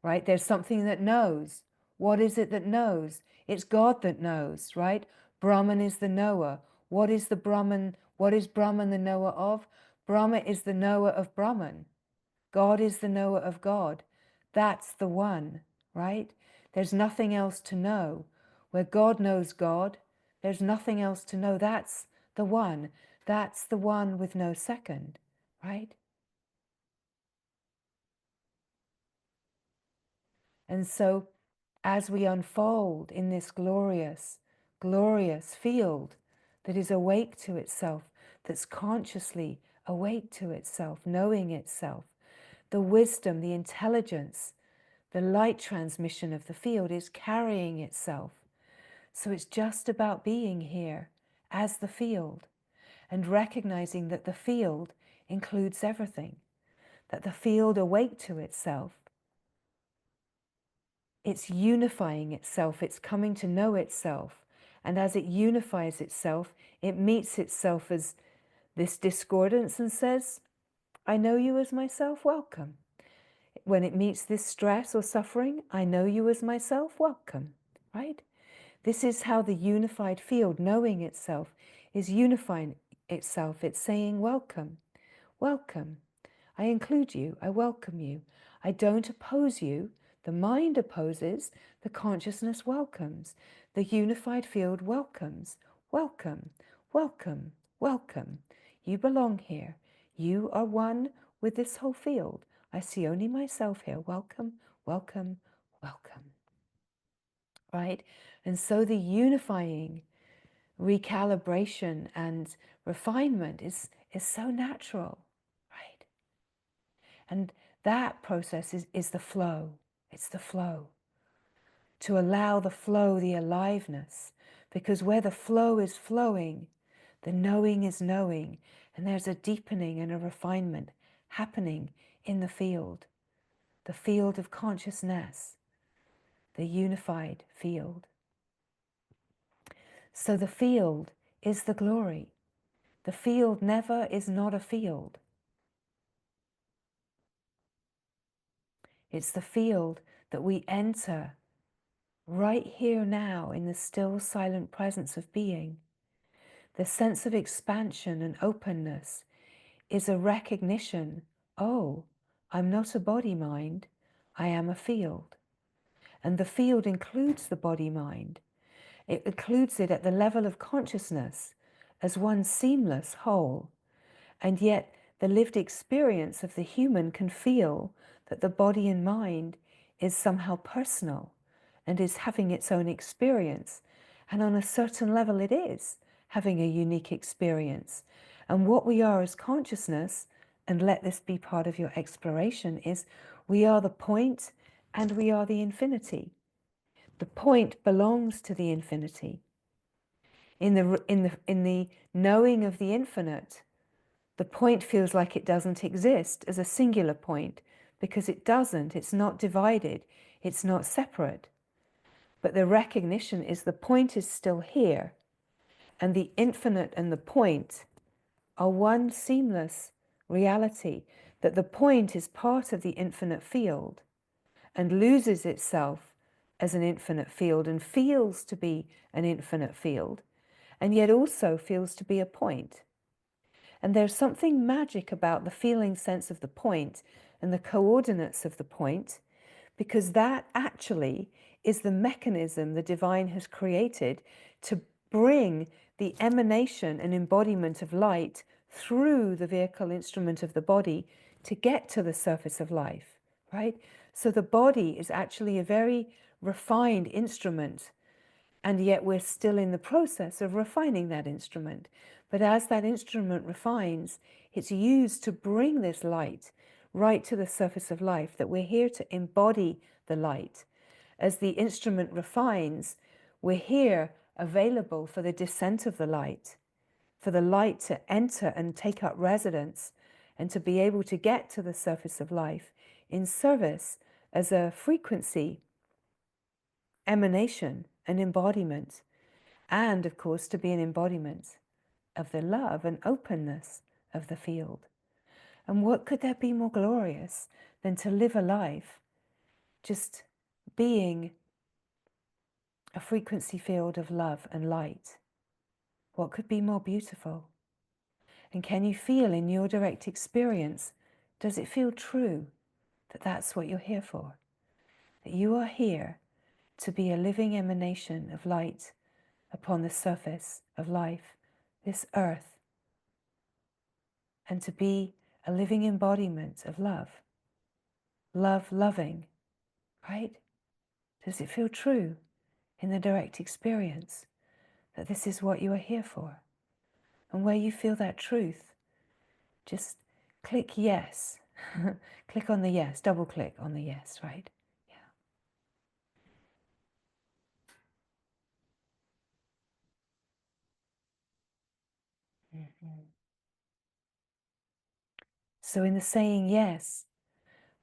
Right? There's something that knows. What is it that knows? It's God that knows, right? Brahman is the knower. What is the Brahman? What is Brahman the knower of? Brahma is the knower of Brahman. God is the knower of God. That's the one, right? There's nothing else to know. Where God knows God, there's nothing else to know. That's the one. That's the one with no second, right? And so as we unfold in this glorious, glorious field that is awake to itself, that's consciously awake to itself, knowing itself, the wisdom, the intelligence, the light transmission of the field is carrying itself. So it's just about being here as the field and recognizing that the field includes everything, that the field awake to itself, it's unifying itself, it's coming to know itself. And as it unifies itself, it meets itself as this discordance and says, I know you as myself, welcome. When it meets this stress or suffering, I know you as myself, welcome, right? This is how the unified field, knowing itself, is unifying itself. It's saying, welcome, welcome. I include you, I welcome you. I don't oppose you. The mind opposes, the consciousness welcomes. The unified field welcomes. Welcome, welcome, welcome. You belong here. You are one with this whole field. I see only myself here. Welcome, welcome, welcome. Right? And so the unifying recalibration and refinement is so natural, right? And that process is the flow. It's the flow. To allow the flow, the aliveness, because where the flow is flowing, the knowing is knowing, and there's a deepening and a refinement happening in the field of consciousness, the unified field. So the field is the glory. The field never is not a field. It's the field that we enter right here now in the still silent presence of being. the sense of expansion and openness is a recognition, oh, I'm not a body-mind, I am a field. And the field includes the body-mind. It includes it at the level of consciousness as one seamless whole. And yet the lived experience of the human can feel that the body and mind is somehow personal and is having its own experience. And on a certain level it is having a unique experience. And what we are as consciousness, and let this be part of your exploration, is we are the point and we are the infinity. The point belongs to the infinity. In the knowing of the infinite, the point feels like it doesn't exist as a singular point, because it doesn't, it's not divided, it's not separate. But the recognition is the point is still here, and the infinite and the point are one seamless reality, that the point is part of the infinite field and loses itself as an infinite field and feels to be an infinite field, and yet also feels to be a point. And there's something magic about the feeling sense of the point and the coordinates of the point, because that actually is the mechanism the divine has created to bring the emanation and embodiment of light through the vehicle instrument of the body to get to the surface of life, right? So the body is actually a very refined instrument, and yet we're still in the process of refining that instrument. But as that instrument refines, it's used to bring this light right to the surface of life, that we're here to embody the light. As the instrument refines, we're here available for the descent of the light, for the light to enter and take up residence, and to be able to get to the surface of life in service as a frequency, emanation, an embodiment, and of course to be an embodiment of the love and openness of the field. And what could there be more glorious than to live a life just being a frequency field of love and light? What could be more beautiful? And can you feel in your direct experience, does it feel true that that's what you're here for? That you are here to be a living emanation of light upon the surface of life, this earth, and to be a living embodiment of love. Love, loving, right? Does it feel true in the direct experience that this is what you are here for? And where you feel that truth, just click yes. Click on the yes, double click on the yes, right? Yeah. So in the saying yes,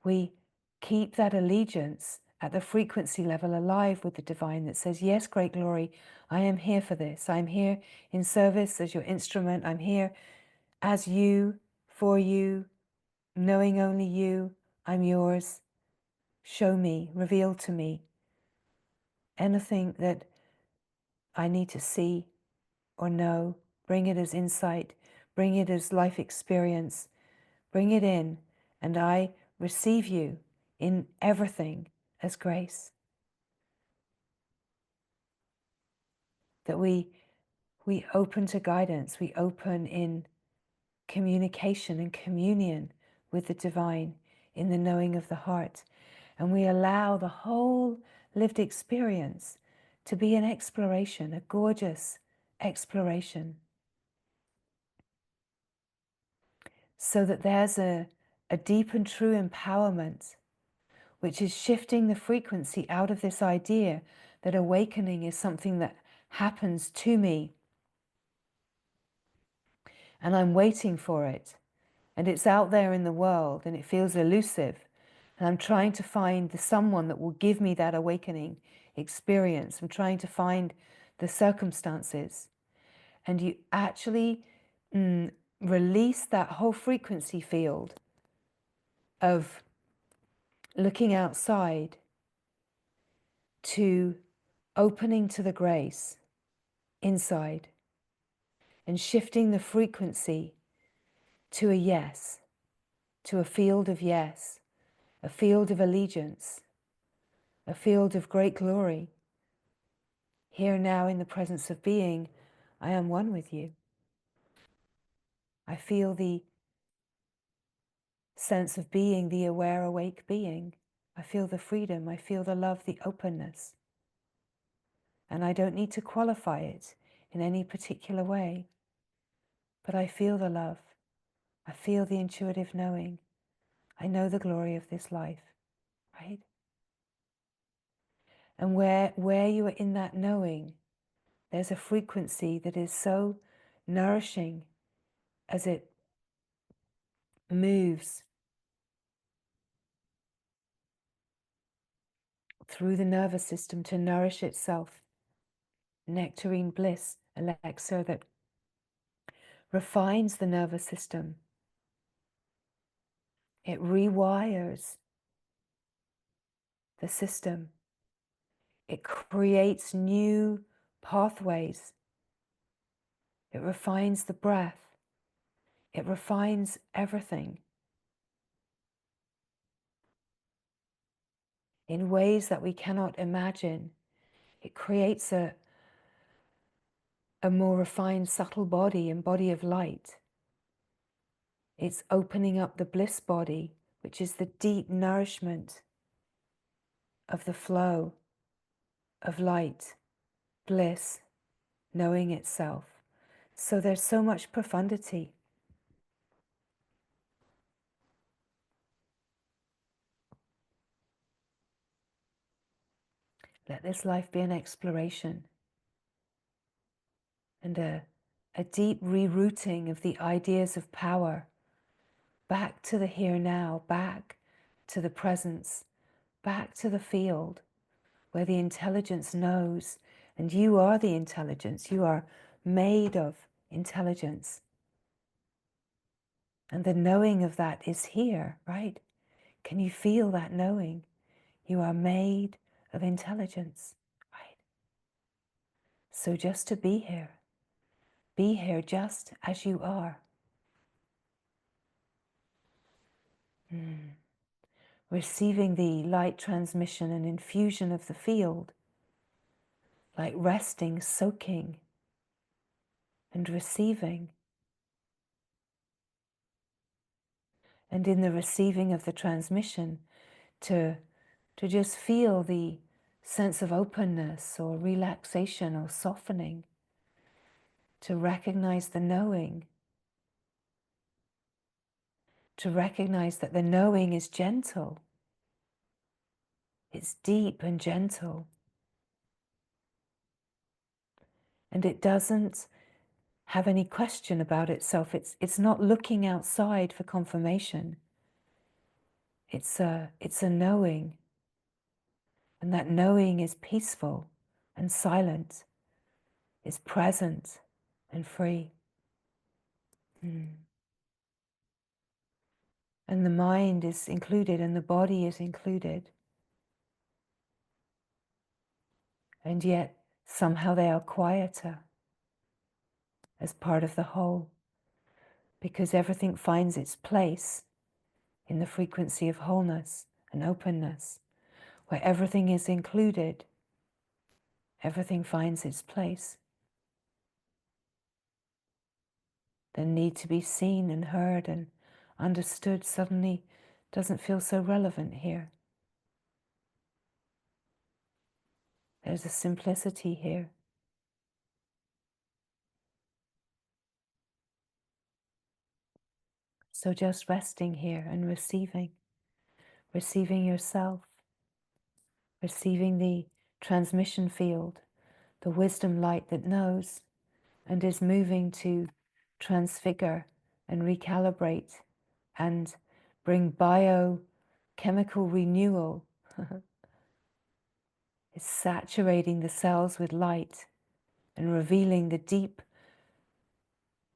we keep that allegiance at the frequency level alive with the divine that says, yes, great glory, I am here for this. I'm here in service as your instrument. I'm here as you, for you, knowing only you. I'm yours. Show me, reveal to me anything that I need to see or know. Bring it as insight, bring it as life experience, bring it in, and I receive you in everything as grace. That we open to guidance, we open in communication and communion with the divine, in the knowing of the heart, and we allow the whole lived experience to be an exploration, a gorgeous exploration, so that there's a deep and true empowerment, which is shifting the frequency out of this idea that awakening is something that happens to me and I'm waiting for it, and it's out there in the world and it feels elusive, and I'm trying to find the someone that will give me that awakening experience. I'm trying to find the circumstances, and you actually release that whole frequency field of looking outside to opening to the grace inside, and shifting the frequency to a yes, to a field of yes, a field of allegiance, a field of great glory. Here now in the presence of being, I am one with you. I feel the sense of being, the aware, awake being. I feel the freedom, I feel the love, the openness. And I don't need to qualify it in any particular way. But I feel the love. I feel the intuitive knowing. I know the glory of this life, right? And where you are in that knowing, there's a frequency that is so nourishing as it moves through the nervous system to nourish itself. Nectarine bliss, elixir that refines the nervous system. It rewires the system. It creates new pathways. It refines the breath. It refines everything in ways that we cannot imagine. It creates a more refined, subtle body and body of light. It's opening up the bliss body, which is the deep nourishment of the flow of light, bliss, knowing itself. So there's so much profundity. Let this life be an exploration and a deep rerouting of the ideas of power back to the here now, back to the presence, back to the field where the intelligence knows, and you are the intelligence. You are made of intelligence. And the knowing of that is here, right? Can you feel that knowing? You are made of intelligence, right? So just to be here just as you are. Receiving the light transmission and infusion of the field, like resting, soaking, and receiving. And in the receiving of the transmission, to just feel the sense of openness or relaxation or softening, to recognize the knowing, to recognize that the knowing is gentle. It's deep and gentle. And it doesn't have any question about itself. It's not looking outside for confirmation. It's a knowing. And that knowing is peaceful and silent, is present and free. And the mind is included and the body is included. And yet somehow they are quieter as part of the whole, because everything finds its place in the frequency of wholeness and openness, where everything is included, everything finds its place. The need to be seen and heard and understood suddenly doesn't feel so relevant here. There's a simplicity here. So just resting here and receiving yourself, receiving the transmission field, the wisdom light that knows and is moving to transfigure and recalibrate and bring biochemical renewal. It's saturating the cells with light and revealing the deep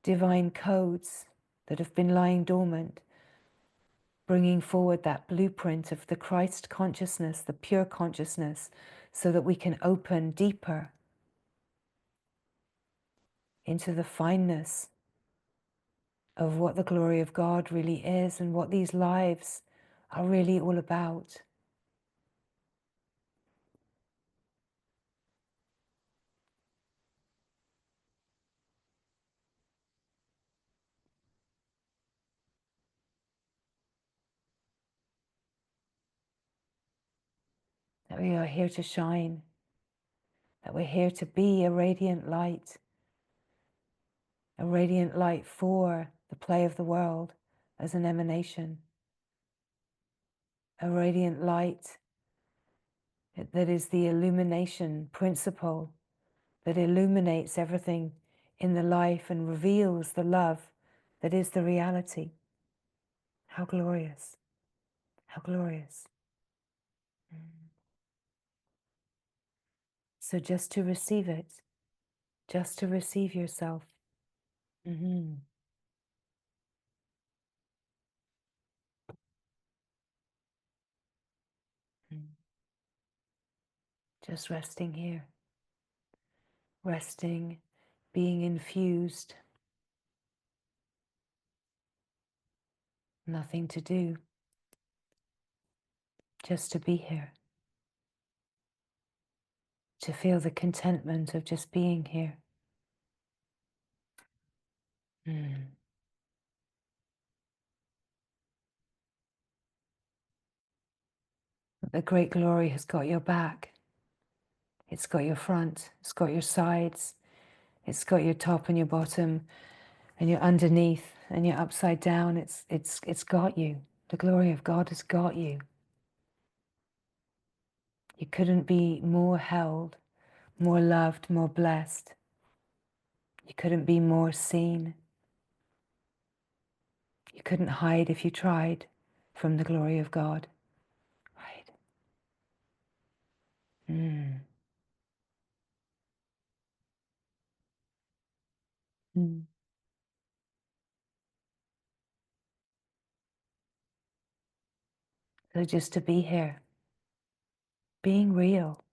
divine codes that have been lying dormant, bringing forward that blueprint of the Christ consciousness, the pure consciousness, so that we can open deeper into the fineness of what the glory of God really is and what these lives are really all about. That we are here to shine, that we're here to be a radiant light for the play of the world as an emanation, a radiant light that is the illumination principle that illuminates everything in the life and reveals the love that is the reality. How glorious, how glorious. So just to receive it, just to receive yourself. Mm-hmm. Just resting here, resting, being infused, nothing to do, just to be here, to feel the contentment of just being here. The great glory has got your back, it's got your front, it's got your sides, it's got your top and your bottom and your underneath and your upside down. It's got you. The glory of God has got you. You couldn't be more held, more loved, more blessed. You couldn't be more seen. You couldn't hide if you tried from the glory of God. Right. Mm. Mm. So just to be here, being real,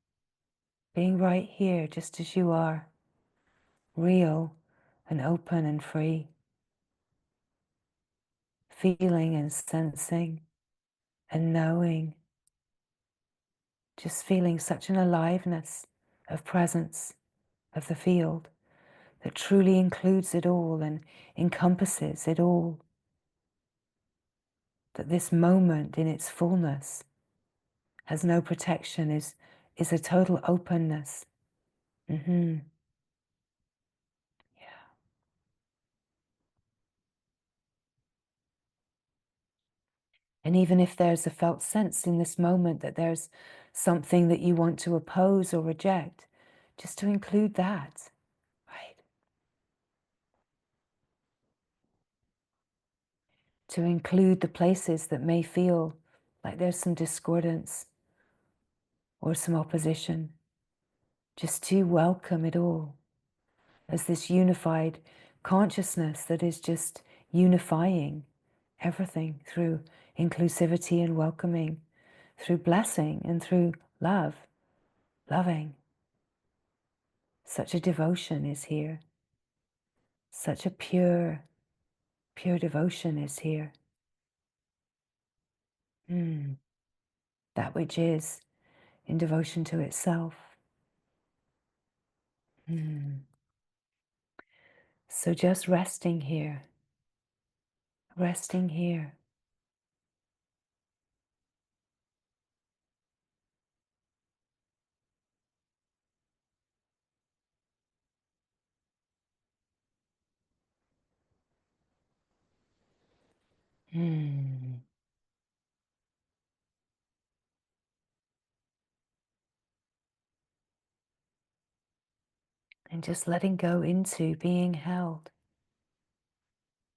being right here just as you are, real and open and free, feeling and sensing and knowing, just feeling such an aliveness of presence of the field that truly includes it all and encompasses it all. That this moment in its fullness has no protection, is a total openness. Mm-hmm. Yeah. And even if there's a felt sense in this moment that there's something that you want to oppose or reject, just to include that, right? To include the places that may feel like there's some discordance or some opposition, just to welcome it all as this unified consciousness that is just unifying everything through inclusivity and welcoming, through blessing and through love, loving. Such a devotion is here. Such a pure, pure devotion is here. That which is in devotion to itself. So just resting here, resting here. And just letting go into being held,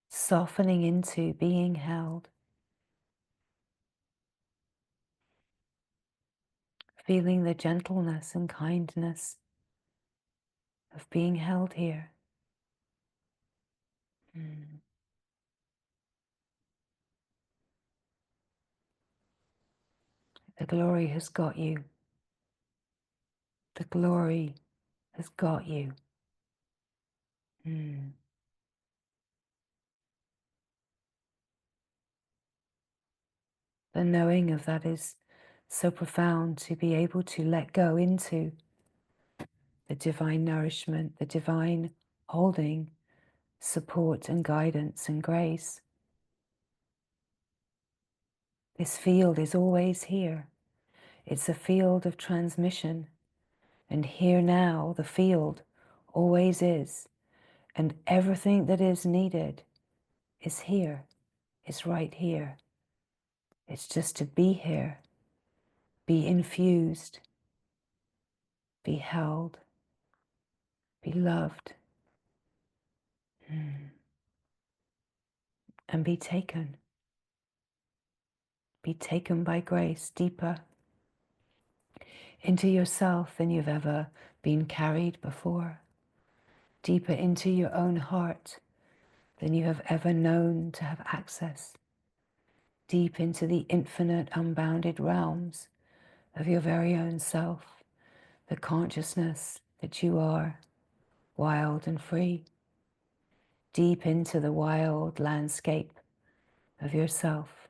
softening into being held, feeling the gentleness and kindness of being held here. The glory has got you. The glory has got you. Mm. The knowing of that is so profound, to be able to let go into the divine nourishment, the divine holding, support and guidance and grace. This field is always here. It's a field of transmission. And here now, the field always is. And everything that is needed is here. It's right here. It's just to be here, be infused, be held, be loved, and be taken. Be taken by grace deeper into yourself than you've ever been carried before, deeper into your own heart than you have ever known to have access, deep into the infinite, unbounded realms of your very own self, the consciousness that you are wild and free, deep into the wild landscape of yourself.